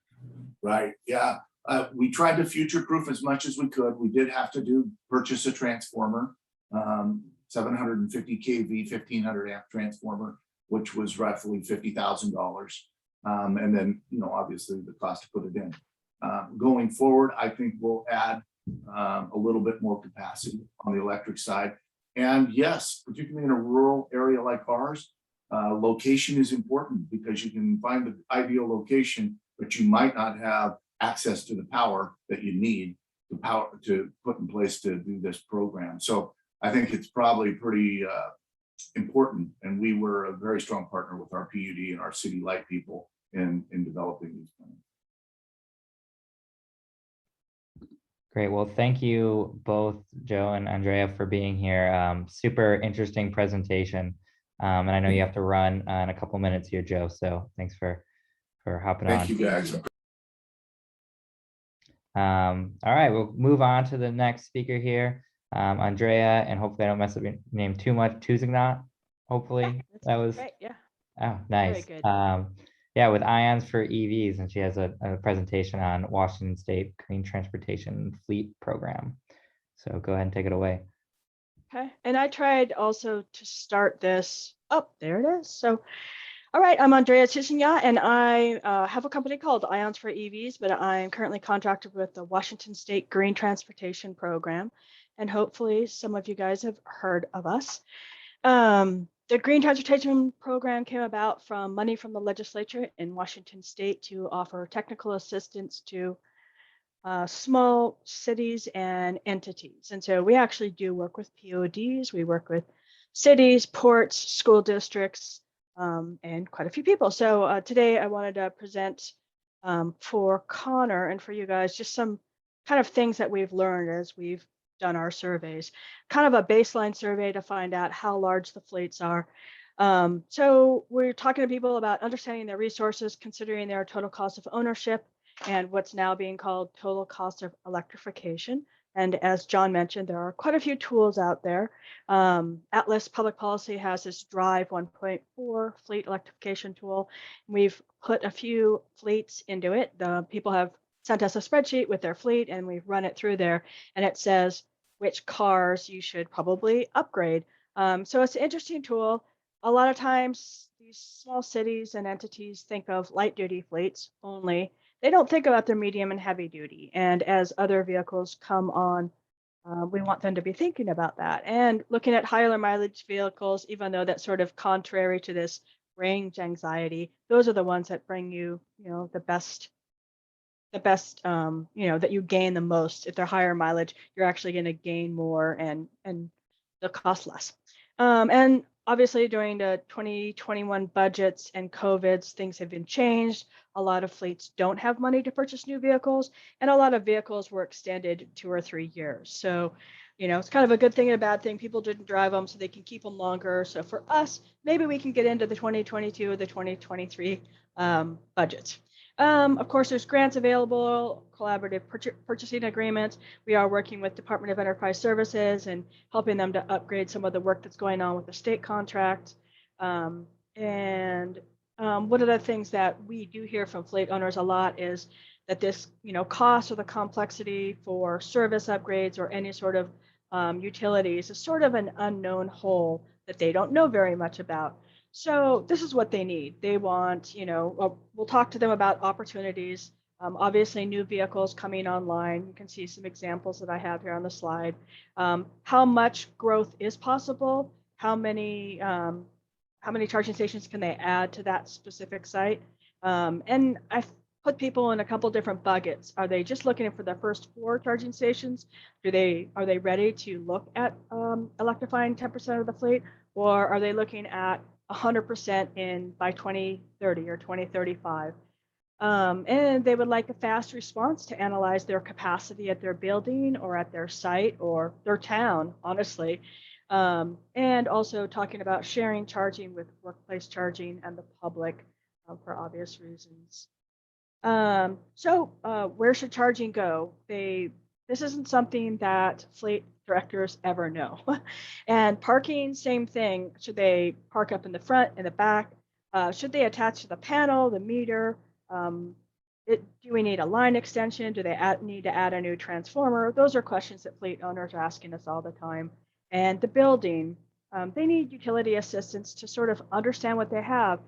Right, yeah. We tried to future-proof as much as we could. We did have to purchase a transformer, 750 kV, 1500 amp transformer, which was roughly $50,000. And then, obviously the cost to put it in. Going forward, I think we'll add a little bit more capacity on the electric side. And yes, particularly in a rural area like ours, location is important because you can find the ideal location, but you might not have access to the power that you need to put in place to do this program. So I think it's probably pretty important. And we were a very strong partner with our PUD and our city light people in developing these plans. Great. Well, thank you both, Joe and Andrea, for being here. Super interesting presentation. And I know you have to run in a couple minutes here, Joe. So thanks for hopping on. Thank you, guys. All right, we'll move on to the next speaker here, Andrea, and hopefully I don't mess up your name too much. Tuzignot, hopefully that was right. Yeah. Oh, nice. Very good. Yeah, with Ions for EVs, and she has a presentation on Washington State Green Transportation Fleet Program. So go ahead and take it away. Okay. And I tried also to start this. Oh, there it is. So, all right, I'm Andrea Tuzignot, and I have a company called Ions for EVs, but I'm currently contracted with the Washington State Green Transportation Program. And hopefully some of you guys have heard of us. The Green Transportation Program came about from money from the legislature in Washington State to offer technical assistance to small cities and entities. And so we actually do work with PODs. We work with cities, ports, school districts, and quite a few people. So today I wanted to present for Connor and for you guys just some kind of things that we've learned as we've done our surveys, kind of a baseline survey to find out how large the fleets are. So we're talking to people about understanding their resources, considering their total cost of ownership, and what's now being called total cost of electrification. And as John mentioned, there are quite a few tools out there. Atlas Public Policy has this Drive 1.4 fleet electrification tool. We've put a few fleets into it. The people have sent us a spreadsheet with their fleet, and we've run it through there, and it says which cars you should probably upgrade. So it's an interesting tool. A lot of times these small cities and entities think of light duty fleets only. They don't think about their medium and heavy duty. And as other vehicles come on, we want them to be thinking about that. And looking at higher mileage vehicles, even though that's sort of contrary to this range anxiety, those are the ones that bring you, the best, that you gain the most. If they're higher mileage, you're actually going to gain more and they'll cost less. And obviously during the 2021 budgets and COVIDs, things have been changed. A lot of fleets don't have money to purchase new vehicles, and a lot of vehicles were extended 2 or 3 years. So, it's kind of a good thing and a bad thing. People didn't drive them so they can keep them longer. So for us, maybe we can get into the 2022 or the 2023 budgets. Of course, there's grants available, collaborative purchasing agreements. We are working with Department of Enterprise Services and helping them to upgrade some of the work that's going on with the state contract. And one of the things that we do hear from fleet owners a lot is that this, cost or the complexity for service upgrades or any sort of utilities is sort of an unknown whole that they don't know very much about. So this is what they need. They want, we'll talk to them about opportunities. Obviously, new vehicles coming online. You can see some examples that I have here on the slide. How much growth is possible? How many charging stations can they add to that specific site? And I've put people in a couple different buckets. Are they just looking for the first 4 charging stations? Are they ready to look at electrifying 10% of the fleet, or are they looking at 100% by 2030 or 2035? And they would like a fast response to analyze their capacity at their building or at their site or their town, honestly. And also talking about sharing charging with workplace charging and the public for obvious reasons. So where should charging go? This isn't something that fleet directors ever know. And parking, same thing. Should they park up in the front, in the back? Should they attach to the panel, the meter? Do we need a line extension? Do they need to add a new transformer? Those are questions that fleet owners are asking us all the time. And the building, they need utility assistance to sort of understand what they have.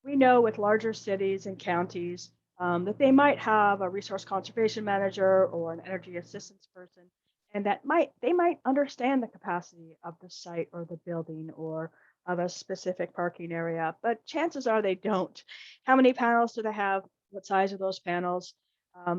We know with larger cities and counties that they might have a resource conservation manager or an energy assistance person, and they might understand the capacity of the site or the building or of a specific parking area, but chances are they don't. How many panels do they have? What size are those panels?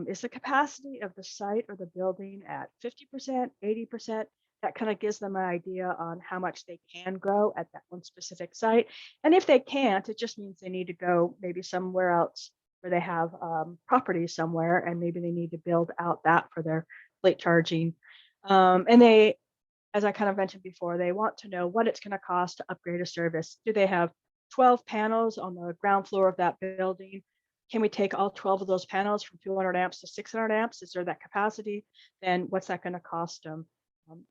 Is the capacity of the site or the building at 50%, 80%? That kind of gives them an idea on how much they can grow at that one specific site. And if they can't, it just means they need to go maybe somewhere else where they have property somewhere, and maybe they need to build out that for their fleet charging. And they, as I kind of mentioned before, they want to know what it's going to cost to upgrade a service. Do they have 12 panels on the ground floor of that building? Can we take all 12 of those panels from 200 amps to 600 amps? Is there that capacity? Then what's that going to cost them?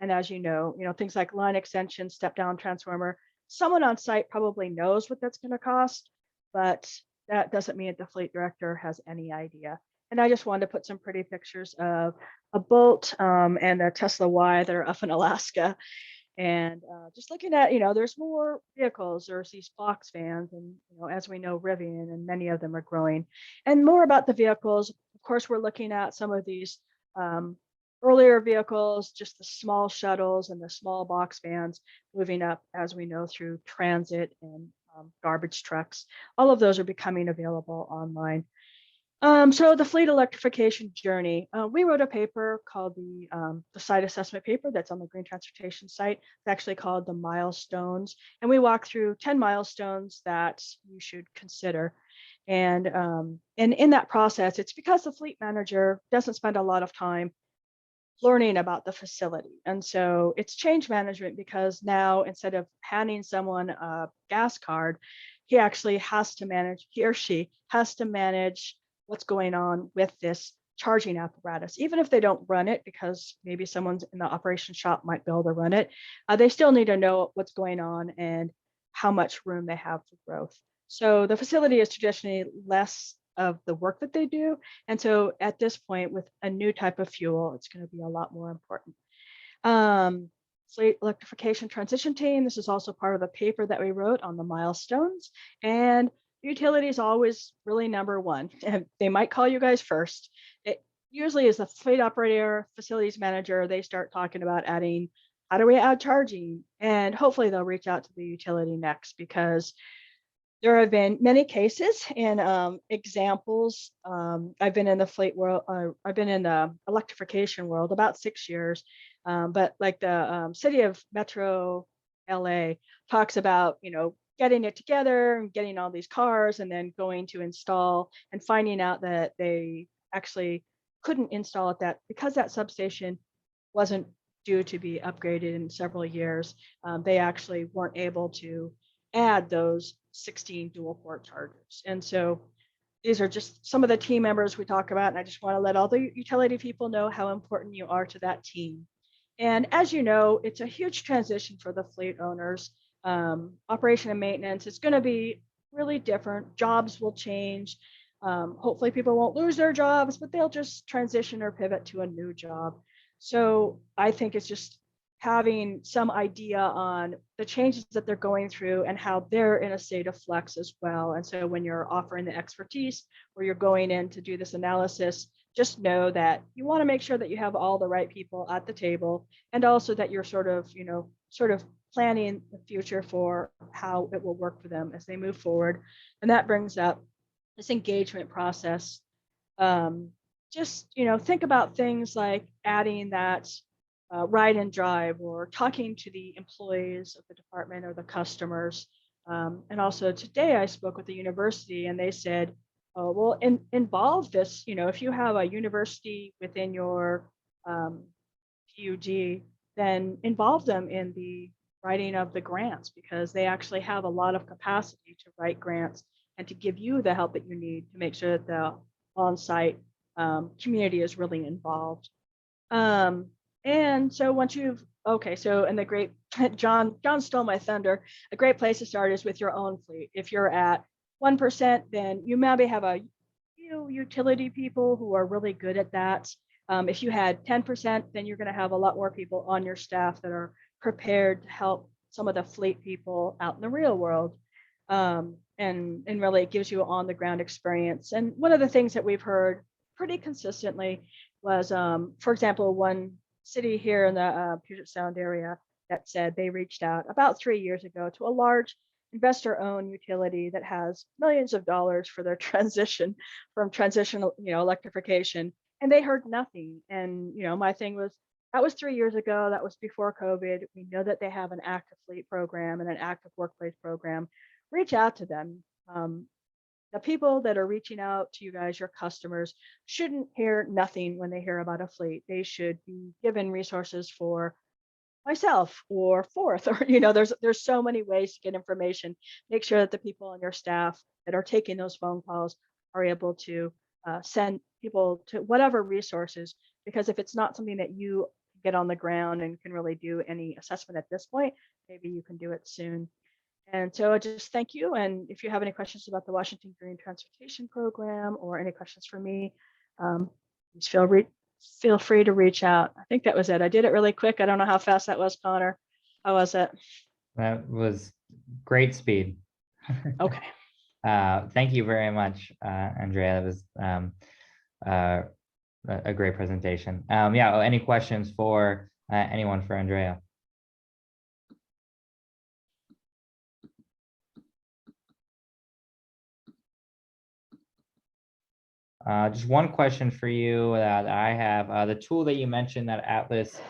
And as you know, things like line extension, step down transformer, someone on site probably knows what that's going to cost, but that doesn't mean that the fleet director has any idea. And I just wanted to put some pretty pictures of a Bolt and a Tesla Y that are up in Alaska. And just looking at, there's more vehicles. There's these box vans, and as we know, Rivian, and many of them are growing. And more about the vehicles. Of course, we're looking at some of these earlier vehicles, just the small shuttles and the small box vans moving up, as we know, through transit and garbage trucks. All of those are becoming available online. So the fleet electrification journey, we wrote a paper called the site assessment paper that's on the Green Transportation site. It's actually called the milestones. And we walk through 10 milestones that you should consider. And in that process, it's because the fleet manager doesn't spend a lot of time learning about the facility. And so it's change management, because now instead of handing someone a gas card, he or she has to manage what's going on with this charging apparatus. Even if they don't run it, because maybe someone's in the operation shop might be able to run it, they still need to know what's going on and how much room they have for growth. So the facility is traditionally less of the work that they do. And so at this point, with a new type of fuel, it's going to be a lot more important. Fleet electrification transition team. This is also part of the paper that we wrote on the milestones. And utility is always really number one. And they might call you guys first. It usually is the fleet operator, facilities manager. They start talking about adding, how do we add charging? And hopefully they'll reach out to the utility next, because there have been many cases and examples. I've been in the fleet world, I've been in the electrification world about 6 years, but like the city of Metro LA talks about, getting it together and getting all these cars and then going to install and finding out that they actually couldn't install it because that substation wasn't due to be upgraded in several years. They actually weren't able to add those 16 dual port chargers. And so these are just some of the team members we talk about. And I just want to let all the utility people know how important you are to that team. And as you know, it's a huge transition for the fleet owners. Operation and maintenance is going to be really different. Jobs will change. Hopefully people won't lose their jobs, but they'll just transition or pivot to a new job. So I think it's just having some idea on the changes that they're going through and how they're in a state of flux as well. And so when you're offering the expertise or you're going in to do this analysis, just know that you want to make sure that you have all the right people at the table, and also that you're sort of planning the future for how it will work for them as they move forward. And that brings up this engagement process. Just think about things like adding that ride and drive, or talking to the employees of the department or the customers. And also today I spoke with the university and they said, oh, well, involve this, if you have a university within your PUD, then involve them in the writing of the grants, because they actually have a lot of capacity to write grants and to give you the help that you need to make sure that the on-site community is really involved. And so once and the great John stole my thunder. A great place to start is with your own fleet. If you're at 1%, then you maybe have a few utility people who are really good at that. If you had 10%, then you're going to have a lot more people on your staff that are prepared to help some of the fleet people out in the real world. And really it gives you on the ground experience. And one of the things that we've heard pretty consistently was, for example, one city here in the Puget Sound area that said they reached out about 3 years ago to a large investor-owned utility that has millions of dollars for their transition from electrification, and they heard nothing. And my thing was, that was 3 years ago. That was before COVID. We know that they have an active fleet program and an active workplace program. Reach out to them. The people that are reaching out to you guys, your customers, shouldn't hear nothing when they hear about a fleet. They should be given resources for myself or Fourth, or there's so many ways to get information. Make sure that the people on your staff that are taking those phone calls are able to send people to whatever resources, because if it's not something that you get on the ground and can really do any assessment at this point, maybe you can do it soon. And so I just thank you. And if you have any questions about the Washington Green Transportation Program or any questions for me, please feel free to reach out. I think that was it. I did it really quick. I don't know how fast that was, Connor. How was it? That was great speed. Okay. Thank you very much, Andrea. That was a great presentation. Yeah, any questions for anyone for Andrea? Just one question for you that I have. The tool that you mentioned, that Atlas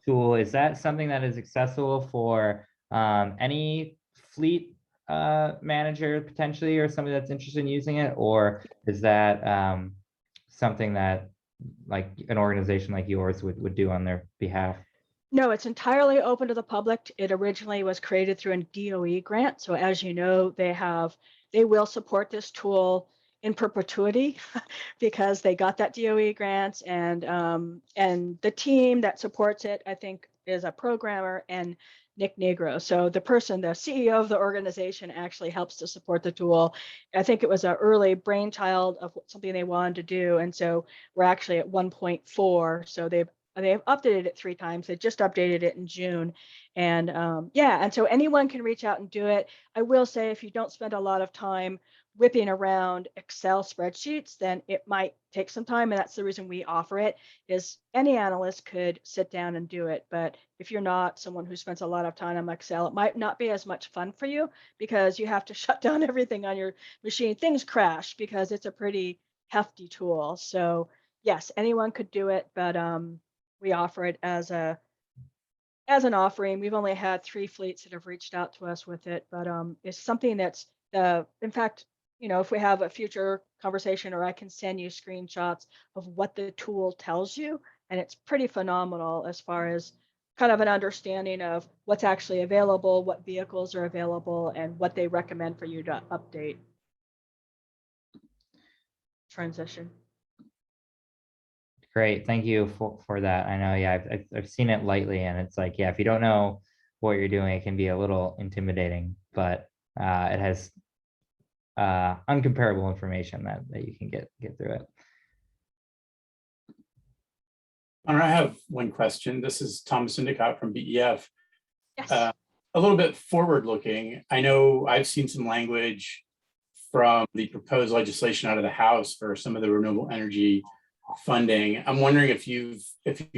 tool, is that something that is accessible for any fleet manager potentially, or somebody that's interested in using it? Or is that something that like an organization like yours would do on their behalf? No, it's entirely open to the public. It originally was created through a DOE grant. So as you know, they will support this tool in perpetuity because they got that DOE grant, and the team that supports it, I think, is a programmer and Nick Negro. So the CEO of the organization actually helps to support the tool. I think it was an early brainchild of something they wanted to do. And so we're actually at 1.4. So they've updated it 3 times. They just updated it in June. And and so anyone can reach out and do it. I will say, if you don't spend a lot of time whipping around Excel spreadsheets, then it might take some time. And that's the reason we offer it, is any analyst could sit down and do it. But if you're not someone who spends a lot of time on Excel, it might not be as much fun for you, because you have to shut down everything on your machine. Things crash because it's a pretty hefty tool. So yes, anyone could do it, but we offer it as an offering. We've only had 3 fleets that have reached out to us with it, but it's something that's in fact, if we have a future conversation, or I can send you screenshots of what the tool tells you, and it's pretty phenomenal as far as kind of an understanding of what's actually available, what vehicles are available, and what they recommend for you to update. Transition. Great, thank you for that. I know, yeah, I've seen it lightly, and it's like, yeah, if you don't know what you're doing, it can be a little intimidating, but it has uncomparable information that you can get through it. I have one question. This is Thomas Endicott from BEF. Yes. A little bit forward looking. I know I've seen some language from the proposed legislation out of the House for some of the renewable energy funding. I'm wondering if you've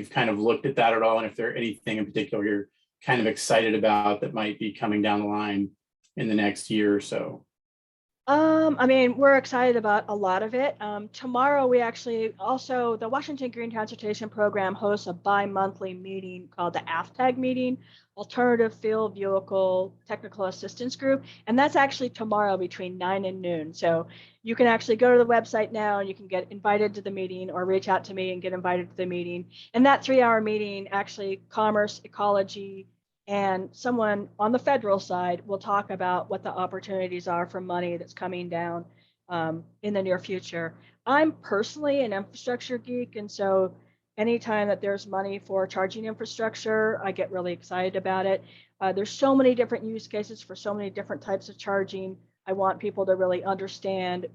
kind of looked at that at all, and if there anything in particular you're kind of excited about that might be coming down the line in the next year or so. I mean, we're excited about a lot of it. Tomorrow, we actually also, the Washington Green Transportation Program hosts a bi-monthly meeting called the AFTAG meeting, Alternative Fuel Vehicle Technical Assistance Group. And that's actually tomorrow between 9 and noon. So you can actually go to the website now and you can get invited to the meeting, or reach out to me and get invited to the meeting. And that 3-hour meeting, actually commerce, ecology, and someone on the federal side will talk about what the opportunities are for money that's coming down in the near future. I'm personally an infrastructure geek, and so anytime that there's money for charging infrastructure, I get really excited about it. There's so many different use cases for so many different types of charging. I want people to really understand,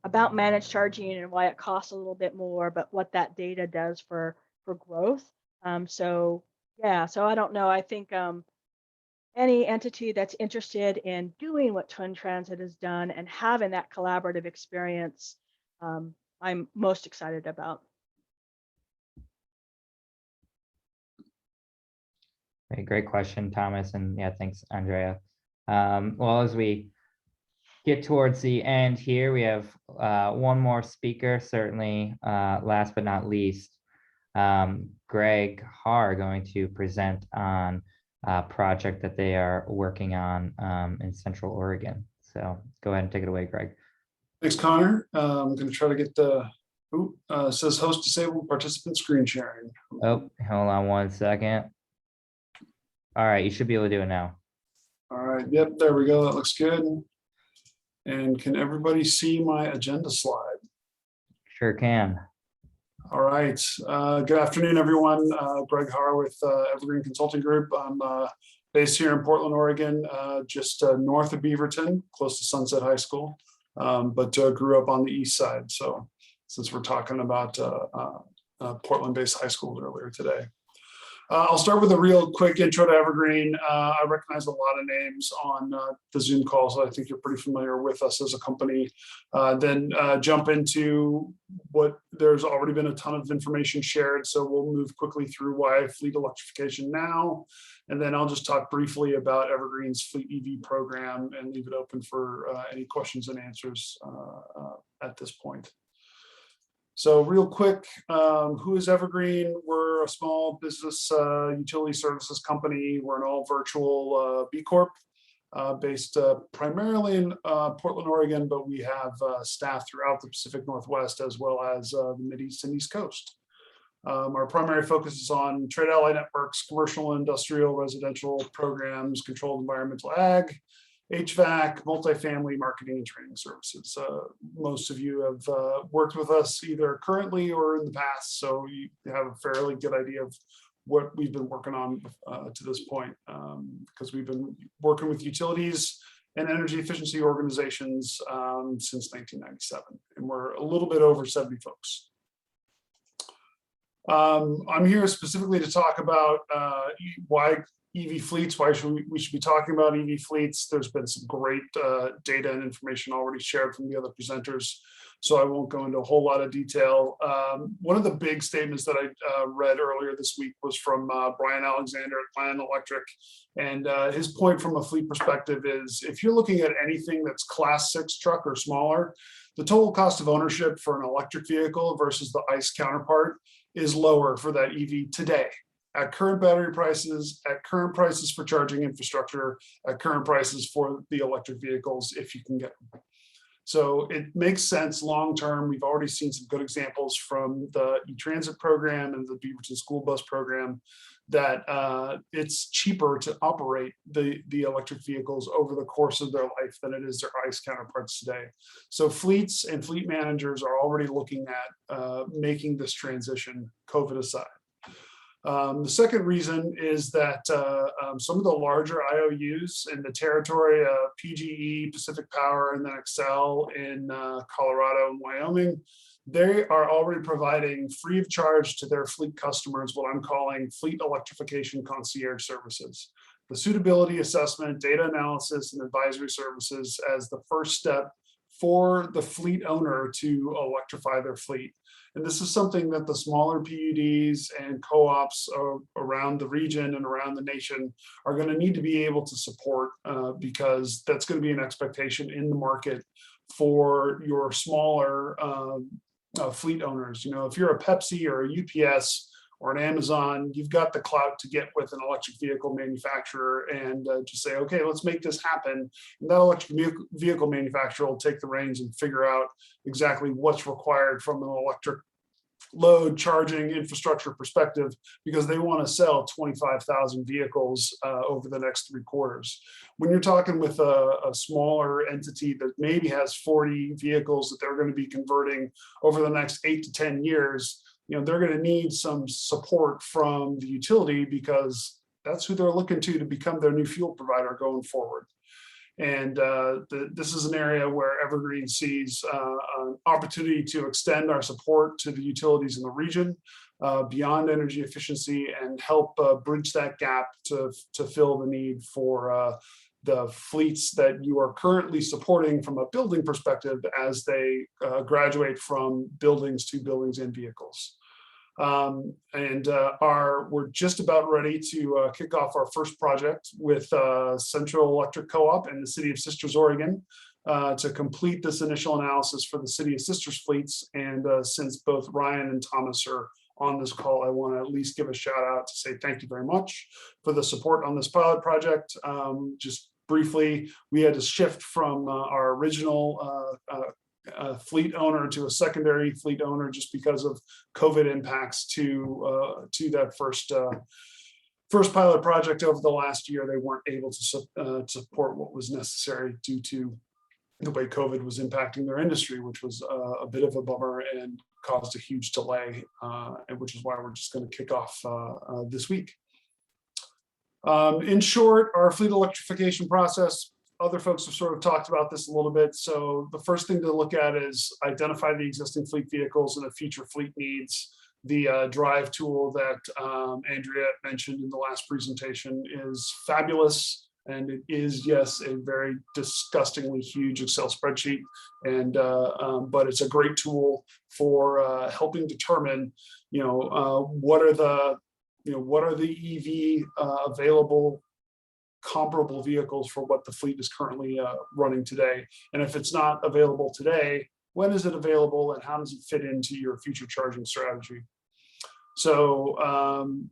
about managed charging and why it costs a little bit more, but what that data does for growth. Yeah, so I don't know. I think any entity that's interested in doing what Twin Transit has done and having that collaborative experience, I'm most excited about. Great question, Thomas. And yeah, thanks, Andrea. Well, as we get towards the end here, we have one more speaker, certainly last but not least, Greg Haar, going to present on a project that they are working on in Central Oregon. So go ahead and take it away, Greg. Thanks, Connor. I'm going to try to get the, says host disabled participant screen sharing. Oh, hold on one second. All right, you should be able to do it now. All right, yep, there we go. That looks good. And can everybody see my agenda slide? Sure can. All right. Good afternoon, everyone. Greg Haar with Evergreen Consulting Group. I'm based here in Portland, Oregon, just north of Beaverton, close to Sunset High School, but grew up on the east side. So since we're talking about Portland-based high schools earlier today. I'll start with a real quick intro to Evergreen. I recognize a lot of names on the Zoom call, so I think you're pretty familiar with us as a company. Then jump into what there's already been a ton of information shared, so we'll move quickly through why fleet electrification now, and then I'll just talk briefly about Evergreen's fleet EV program and leave it open for any questions and answers at this point. So real quick, who is Evergreen? We're a small business utility services company. We're an all virtual B Corp based primarily in Portland, Oregon, but we have staff throughout the Pacific Northwest as well as the Mideast and East Coast. Our primary focus is on trade ally networks, commercial, industrial, residential programs, controlled environmental ag, HVAC, multifamily marketing and training services. Most of you have worked with us either currently or in the past, so you have a fairly good idea of what we've been working on to this point, because we've been working with utilities and energy efficiency organizations since 1997, and we're a little bit over 70 folks. I'm here specifically to talk about why EV fleets, why we should be talking about EV fleets. There's been some great data and information already shared from the other presenters, so I won't go into a whole lot of detail. One of the big statements that I read earlier this week was from Brian Alexander at Lion Electric, and his point from a fleet perspective is, if you're looking at anything that's class 6 truck or smaller, the total cost of ownership for an electric vehicle versus the ICE counterpart is lower for that EV today. At current battery prices, at current prices for charging infrastructure, at current prices for the electric vehicles, if you can get them. So it makes sense long-term. We've already seen some good examples from the e-transit program and the Beaverton school bus program that it's cheaper to operate the electric vehicles over the course of their life than it is their ICE counterparts today. So fleets and fleet managers are already looking at making this transition, COVID aside. The second reason is that some of the larger IOUs in the territory, PGE, Pacific Power, and then Excel in Colorado and Wyoming, they are already providing free of charge to their fleet customers what I'm calling fleet electrification concierge services. The suitability assessment, data analysis, and advisory services as the first step for the fleet owner to electrify their fleet. And this is something that the smaller PUDs and co-ops around the region and around the nation are going to need to be able to support because that's going to be an expectation in the market for your smaller fleet owners. You know, if you're a Pepsi or a UPS or an Amazon, you've got the clout to get with an electric vehicle manufacturer and just say, okay, let's make this happen. And that electric vehicle manufacturer will take the reins and figure out exactly what's required from an electric load charging infrastructure perspective, because they want to sell 25,000 vehicles over the next 3 quarters. When you're talking with a smaller entity that maybe has 40 vehicles that they're going to be converting over the next 8 to 10 years, you know, they're going to need some support from the utility because that's who they're looking to become their new fuel provider going forward. And this is an area where Evergreen sees an opportunity to extend our support to the utilities in the region beyond energy efficiency and help bridge that gap to fill the need for the fleets that you are currently supporting from a building perspective as they graduate from buildings to buildings and vehicles. We're just about ready to kick off our first project with Central Electric Co-op and the City of Sisters, Oregon, to complete this initial analysis for the City of Sisters fleets. And since both Ryan and Thomas are on this call, I want to at least give a shout out to say thank you very much for the support on this pilot project. Just briefly, we had to shift from our original fleet owner to a secondary fleet owner just because of COVID impacts to that first pilot project over the last year. They weren't able to support what was necessary due to the way COVID was impacting their industry, which was a bit of a bummer and caused a huge delay, and which is why we're just going to kick off this week. In short, our fleet electrification process, other folks have sort of talked about this a little bit. So the first thing to look at is identify the existing fleet vehicles and the future fleet needs. The drive tool that Andrea mentioned in the last presentation is fabulous. And it is, yes, a very disgustingly huge Excel spreadsheet, and but it's a great tool for helping determine, what are the EV available comparable vehicles for what the fleet is currently running today. And if it's not available today, when is it available and how does it fit into your future charging strategy? So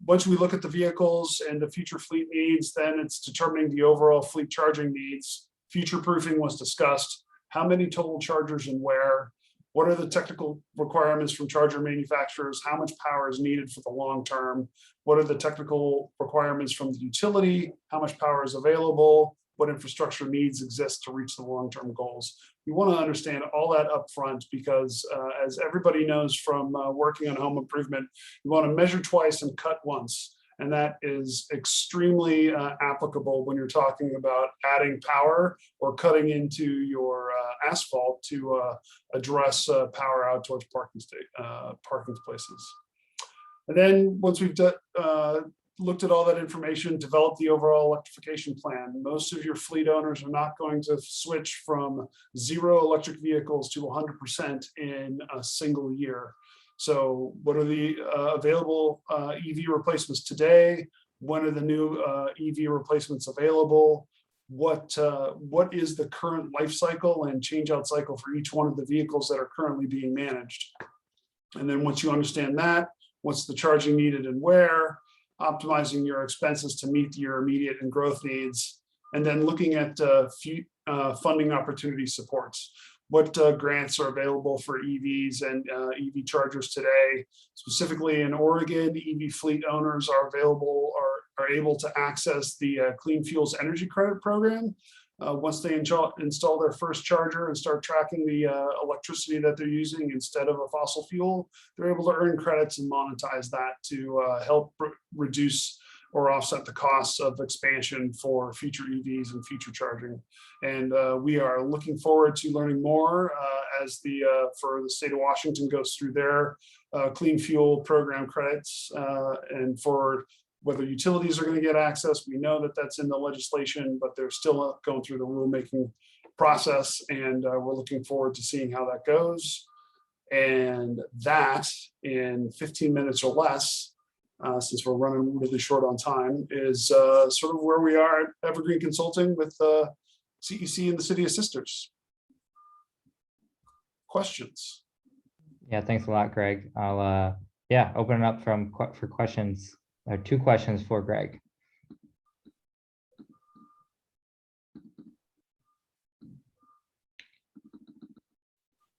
once we look at the vehicles and the future fleet needs, then it's determining the overall fleet charging needs. Future proofing was discussed. How many total chargers and where? What are the technical requirements from charger manufacturers? How much power is needed for the long term? What are the technical requirements from the utility? How much power is available? What infrastructure needs exist to reach the long-term goals? We want to understand all that up front because as everybody knows from working on home improvement, you want to measure twice and cut once. And that is extremely applicable when you're talking about adding power or cutting into your asphalt to address power out towards parking places. And then once we've looked at all that information, developed the overall electrification plan, most of your fleet owners are not going to switch from 0 electric vehicles to 100% in a single year. So what are the available EV replacements today? When are the new EV replacements available? What is the current life cycle and change out cycle for each one of the vehicles that are currently being managed? And then once you understand that, what's the charging needed and where? Optimizing your expenses to meet your immediate and growth needs, and then looking at funding opportunity supports. What grants are available for EVs and EV chargers today? Specifically in Oregon, EV fleet owners are able to access the Clean Fuels Energy Credit Program. once they install their first charger and start tracking the electricity that they're using instead of a fossil fuel, they're able to earn credits and monetize that to help reduce or offset the costs of expansion for future EVs and future charging. And we are looking forward to learning more as for the state of Washington goes through their clean fuel program credits, and for whether utilities are going to get access. We know that that's in the legislation, but they're still going through the rulemaking process, and we're looking forward to seeing how that goes. And that, in 15 minutes or less, since we're running really short on time, is sort of where we are at Evergreen Consulting with CEC and the City of Sisters. Questions? Yeah, thanks a lot, Greg. I'll open it up for questions. There are 2 questions for Greg.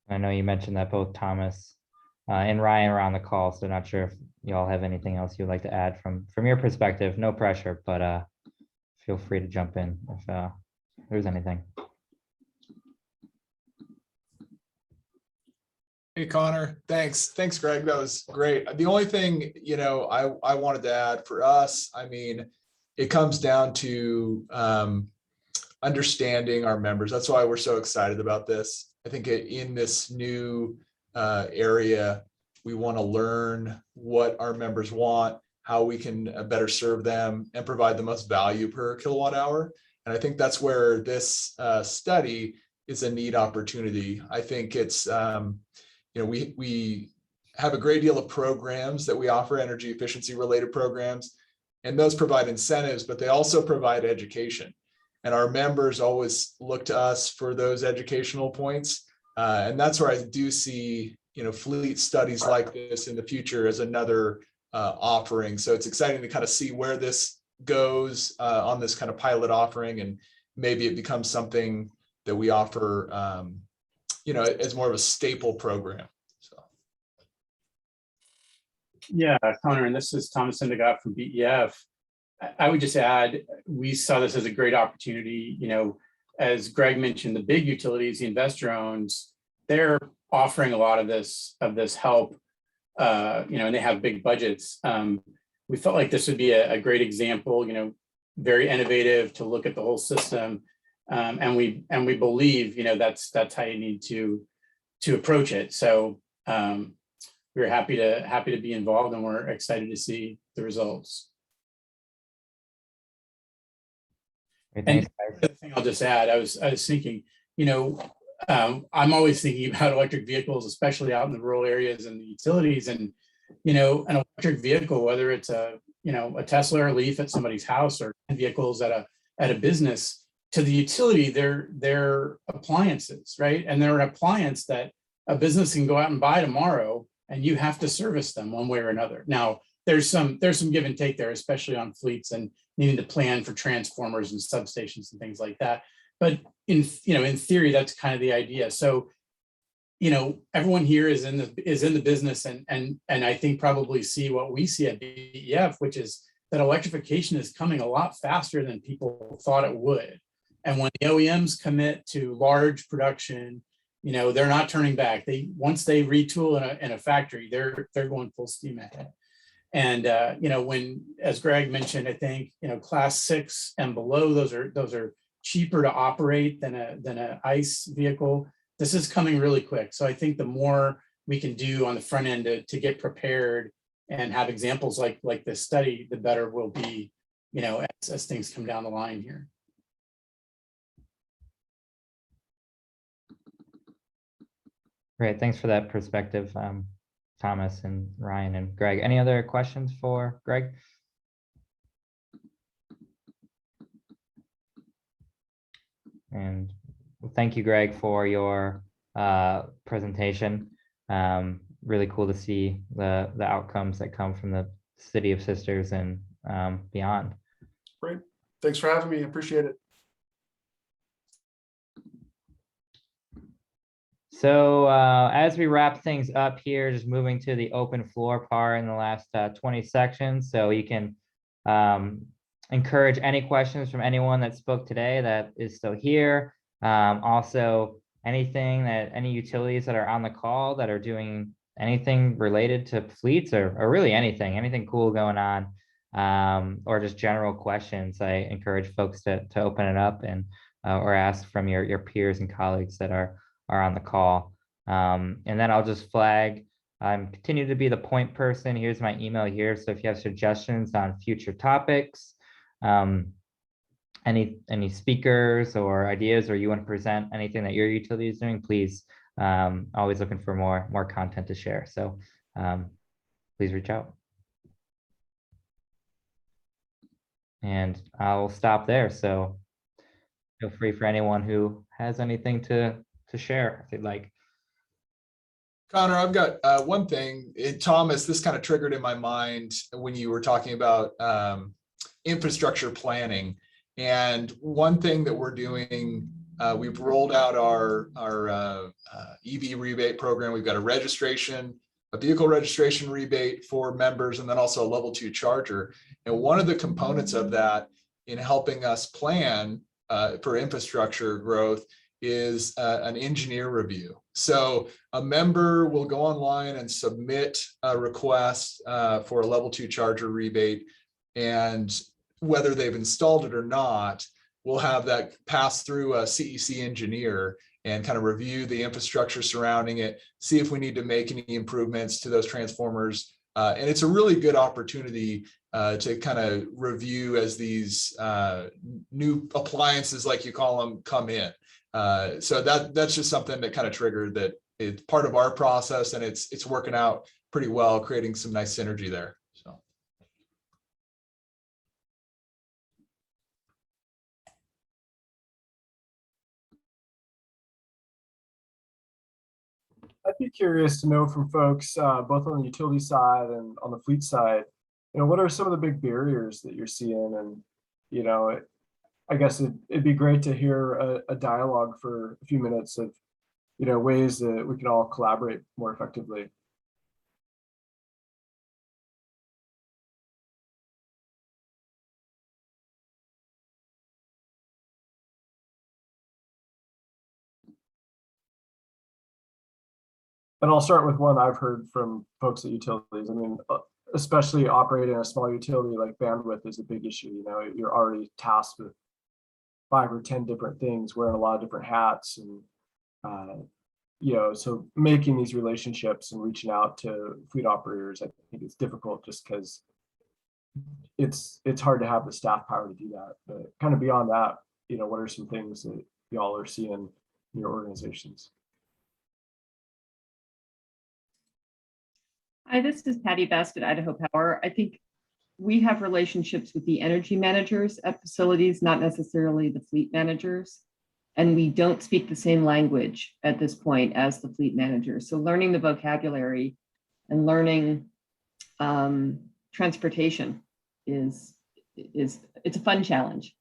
I know you mentioned that both Thomas and Ryan are on the call, so not sure if you all have anything else you'd like to add from your perspective. No pressure, but feel free to jump in if there's anything. Hey, Connor, thanks, Greg. That was great. The only thing, I wanted to add for us, I mean, it comes down to understanding our members. That's why we're so excited about this. I think in this new area, we want to learn what our members want, how we can better serve them and provide the most value per kilowatt hour. And I think that's where this study is a neat opportunity. I think it's, we have a great deal of programs that we offer, energy efficiency related programs, and those provide incentives, but they also provide education. And our members always look to us for those educational points. And that's where I do see, fleet studies like this in the future as another offering. So it's exciting to kind of see where this goes on this kind of pilot offering, and maybe it becomes something that we offer, as more of a staple program. So. Yeah, Connor, and this is Thomas Endicott from BEF. I would just add, we saw this as a great opportunity. As Greg mentioned, the big utilities, the investor owns, they're offering a lot of this help, and they have big budgets. We felt like this would be a great example, very innovative to look at the whole system. And we believe, that's how you need to approach it. So we're happy to be involved, and we're excited to see the results. And the other thing I'll just add, I was thinking, I'm always thinking about electric vehicles, especially out in the rural areas and the utilities. And, an electric vehicle, whether it's a Tesla or a Leaf at somebody's house, or vehicles at a business, to the utility, they're appliances, right? And they're an appliance that a business can go out and buy tomorrow, and you have to service them one way or another. Now, there's some give and take there, especially on fleets and needing to plan for transformers and substations and things like that. But in theory, that's kind of the idea. So, everyone here is in the business, and I think probably see what we see at BEF, which is that electrification is coming a lot faster than people thought it would. And when the OEMs commit to large production, they're not turning back. Once they retool in a factory, they're going full steam ahead. And when, as Greg mentioned, I think class 6 and below, those are cheaper to operate than a ICE vehicle. This is coming really quick. So I think the more we can do on the front end to get prepared and have examples like this study, the better we'll be, as things come down the line here. Great, thanks for that perspective, Thomas and Ryan and Greg. Any other questions for Greg? And thank you, Greg, for your presentation. Really cool to see the outcomes that come from the City of Sisters and beyond. Great. Thanks for having me. Appreciate it. So as we wrap things up here, just moving to the open floor part in the last 20 sections. So you can encourage any questions from anyone that spoke today that is still here. Also, any utilities that are on the call that are doing anything related to fleets or really anything cool going on, or just general questions, I encourage folks to open it up and or ask from your peers and colleagues that are on the call. And then I'll just flag, I'm continue to be the point person. Here's my email here. So if you have suggestions on future topics, any speakers or ideas, or you want to present anything that your utility is doing, please, always looking for more content to share. So please reach out. And I'll stop there. So feel free for anyone who has anything to share if they'd like. Connor, I've got one thing. Thomas, this kind of triggered in my mind when you were talking about infrastructure planning. And one thing that we're doing, we've rolled out our EV rebate program. We've got a vehicle registration rebate for members, and then also a level 2 charger. And one of the components of that in helping us plan for infrastructure growth is an engineer review. So a member will go online and submit a request for a level 2 charger rebate, and whether they've installed it or not, we'll have that pass through a CEC engineer and kind of review the infrastructure surrounding it, see if we need to make any improvements to those transformers. And it's a really good opportunity to kind of review as these new appliances, like you call them, come in. So that's just something that kind of triggered that. It's part of our process, and it's working out pretty well, creating some nice synergy there. So. I'd be curious to know from folks, both on the utility side and on the fleet side, what are some of the big barriers that you're seeing? And, I guess it'd be great to hear a dialogue for a few minutes of, ways that we can all collaborate more effectively. And I'll start with one I've heard from folks at utilities. I mean, especially operating a small utility, like bandwidth is a big issue. You're already tasked with 5 or 10 different things, wearing a lot of different hats, and so making these relationships and reaching out to fleet operators, I think it's difficult just because it's hard to have the staff power to do that. But kind of beyond that, what are some things that y'all are seeing in your organizations? Hi, this is Patty Best at Idaho Power. I think we have relationships with the energy managers at facilities, not necessarily the fleet managers. And we don't speak the same language at this point as the fleet managers. So learning the vocabulary and learning transportation it's a fun challenge.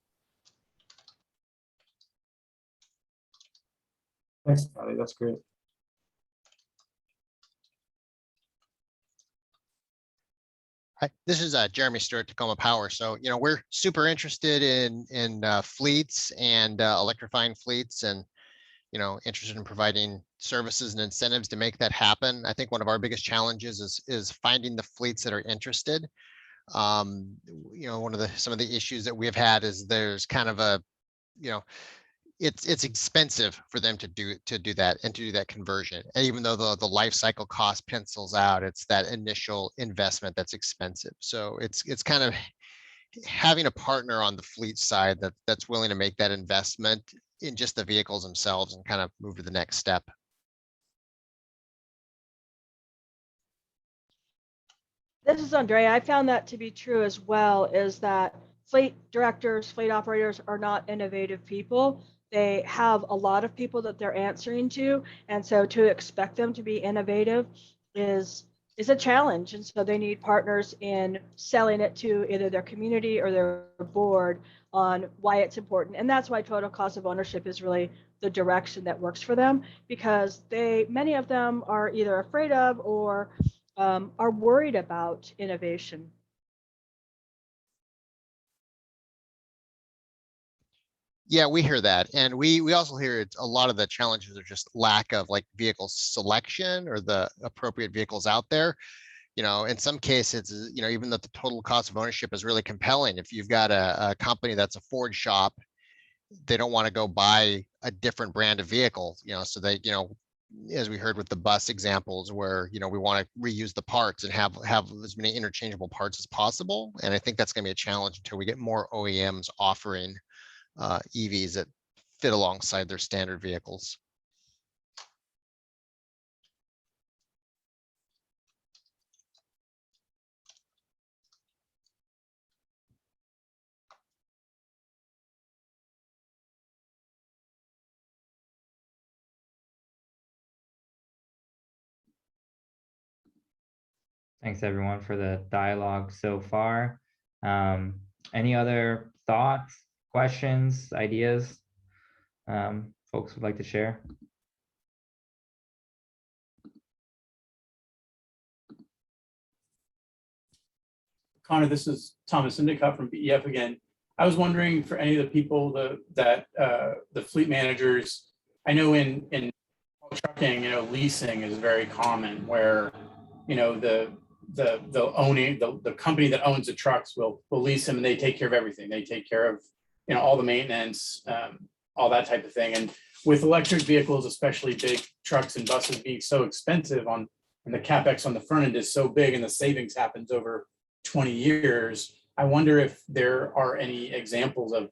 Thanks, Patty. That's great. Hi, this is Jeremy Stewart, Tacoma Power. So, we're super interested in fleets and electrifying fleets, and, interested in providing services and incentives to make that happen. I think one of our biggest challenges is finding the fleets that are interested. Some of the issues that we've had is there's kind of a, it's expensive for them to do that and to do that conversion. And even though the life cycle cost pencils out, it's that initial investment that's expensive. So it's kind of having a partner on the fleet side that's willing to make that investment in just the vehicles themselves and kind of move to the next step. This is Andrea. I found that to be true as well, is that fleet directors, fleet operators are not innovative people. They have a lot of people that they're answering to. And so to expect them to be innovative is a challenge. And so they need partners in selling it to either their community or their board on why it's important. And that's why total cost of ownership is really the direction that works for them, because many of them are either afraid of or are worried about innovation. Yeah, we hear that. And we also hear a lot of the challenges are just lack of like vehicle selection or the appropriate vehicles out there. You know, in some cases, you know, even though the total cost of ownership is really compelling, if you've got a company that's a Ford shop, they don't want to go buy a different brand of vehicle, you know, so they, you know, as we heard with the bus examples where, you know, we want to reuse the parts and have as many interchangeable parts as possible. And I think that's going to be a challenge until we get more OEMs offering EVs that fit alongside their standard vehicles. Thanks everyone for the dialogue so far. Any other thoughts, questions, ideas folks would like to share? Connor, this is Thomas Endicott from BEF again. I was wondering for any of the people that the fleet managers, I know in trucking, you know, leasing is very common where, you know, the company that owns the trucks will lease them and they take care of everything. They take care of, you know, all the maintenance, all that type of thing. And with electric vehicles, especially big trucks and buses being so expensive and the CapEx on the front end is so big and the savings happens over 20 years, I wonder if there are any examples of,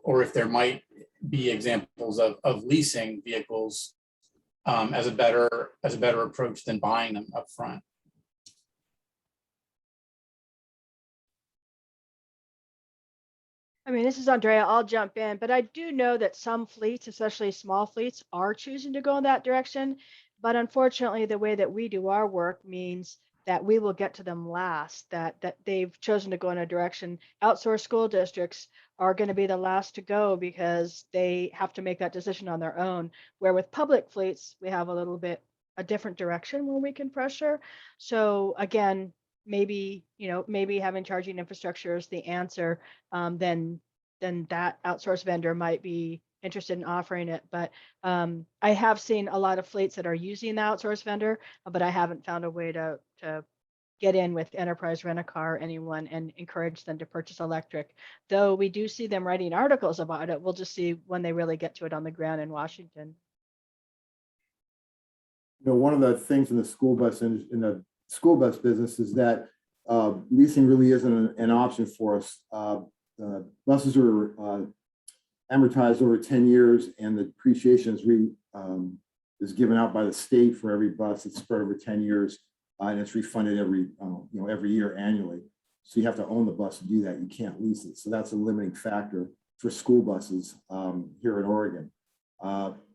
or if there might be examples of leasing vehicles as a better approach than buying them up front. I mean, this is Andrea, I'll jump in, but I do know that some fleets, especially small fleets, are choosing to go in that direction. But unfortunately, the way that we do our work means that we will get to them last, that they've chosen to go in a direction. Outsourced school districts are going to be the last to go because they have to make that decision on their own. Where with public fleets, we have a little bit a different direction where we can pressure. So again, maybe, you know, maybe having charging infrastructure is the answer, then that outsourced vendor might be interested in offering it. But I have seen a lot of fleets that are using the outsourced vendor, but I haven't found a way to get in with Enterprise Rent-A-Car or anyone and encourage them to purchase electric. Though we do see them writing articles about it. We'll just see when they really get to it on the ground in Washington. You know, one of the things in the school bus business is that leasing really isn't an option for us. Buses are amortized over 10 years, and the depreciation is given out by the state for every bus. It's spread over 10 years, and it's refunded every year annually. So you have to own the bus to do that. You can't lease it. So that's a limiting factor for school buses here in Oregon.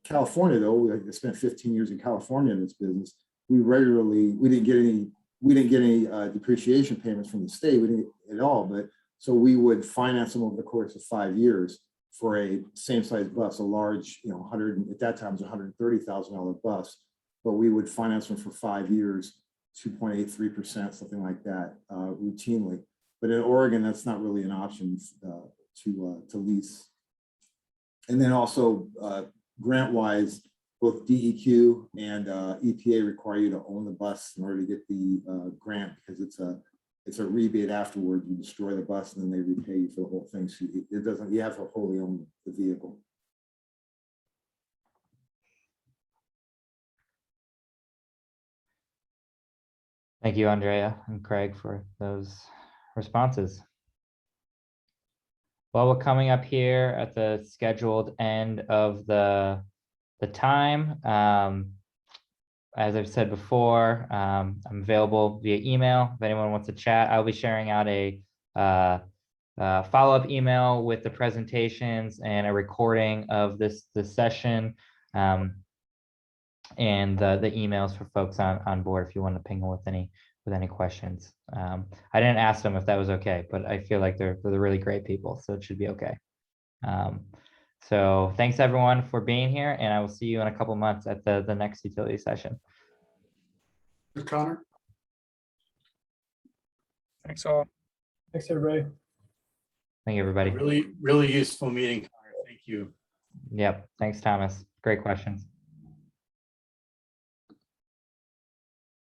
California, though, we spent 15 years in California in this business. We didn't get any depreciation payments from the state. We didn't get at all, but so we would finance them over the course of 5 years for a same size bus, a large, you know, at that time it was $130,000 bus, but we would finance them for 5 years, 2.83%, something like that, routinely. But in Oregon, that's not really an option to lease. And then also grant-wise, both DEQ and EPA require you to own the bus in order to get the grant, because it's a rebate afterward. You destroy the bus and then they repay you for the whole thing. So it doesn't, you have to wholly own the vehicle. Thank you, Andrea and Craig, for those responses. Well, we're coming up here at the scheduled end of the time. As I've said before, I'm available via email if anyone wants to chat. I'll be sharing out a follow-up email with the presentations and a recording of this session, and the emails for folks on board if you want to ping them with any questions. I didn't ask them if that was okay, but I feel like they're really great people, so it should be okay. So thanks everyone for being here, and I will see you in a couple months at the next utility session. Connor. Thanks all. Thanks everybody. Thank you, everybody. Really useful meeting, Connor. Thank you. Yep. Thanks, Thomas. Great questions.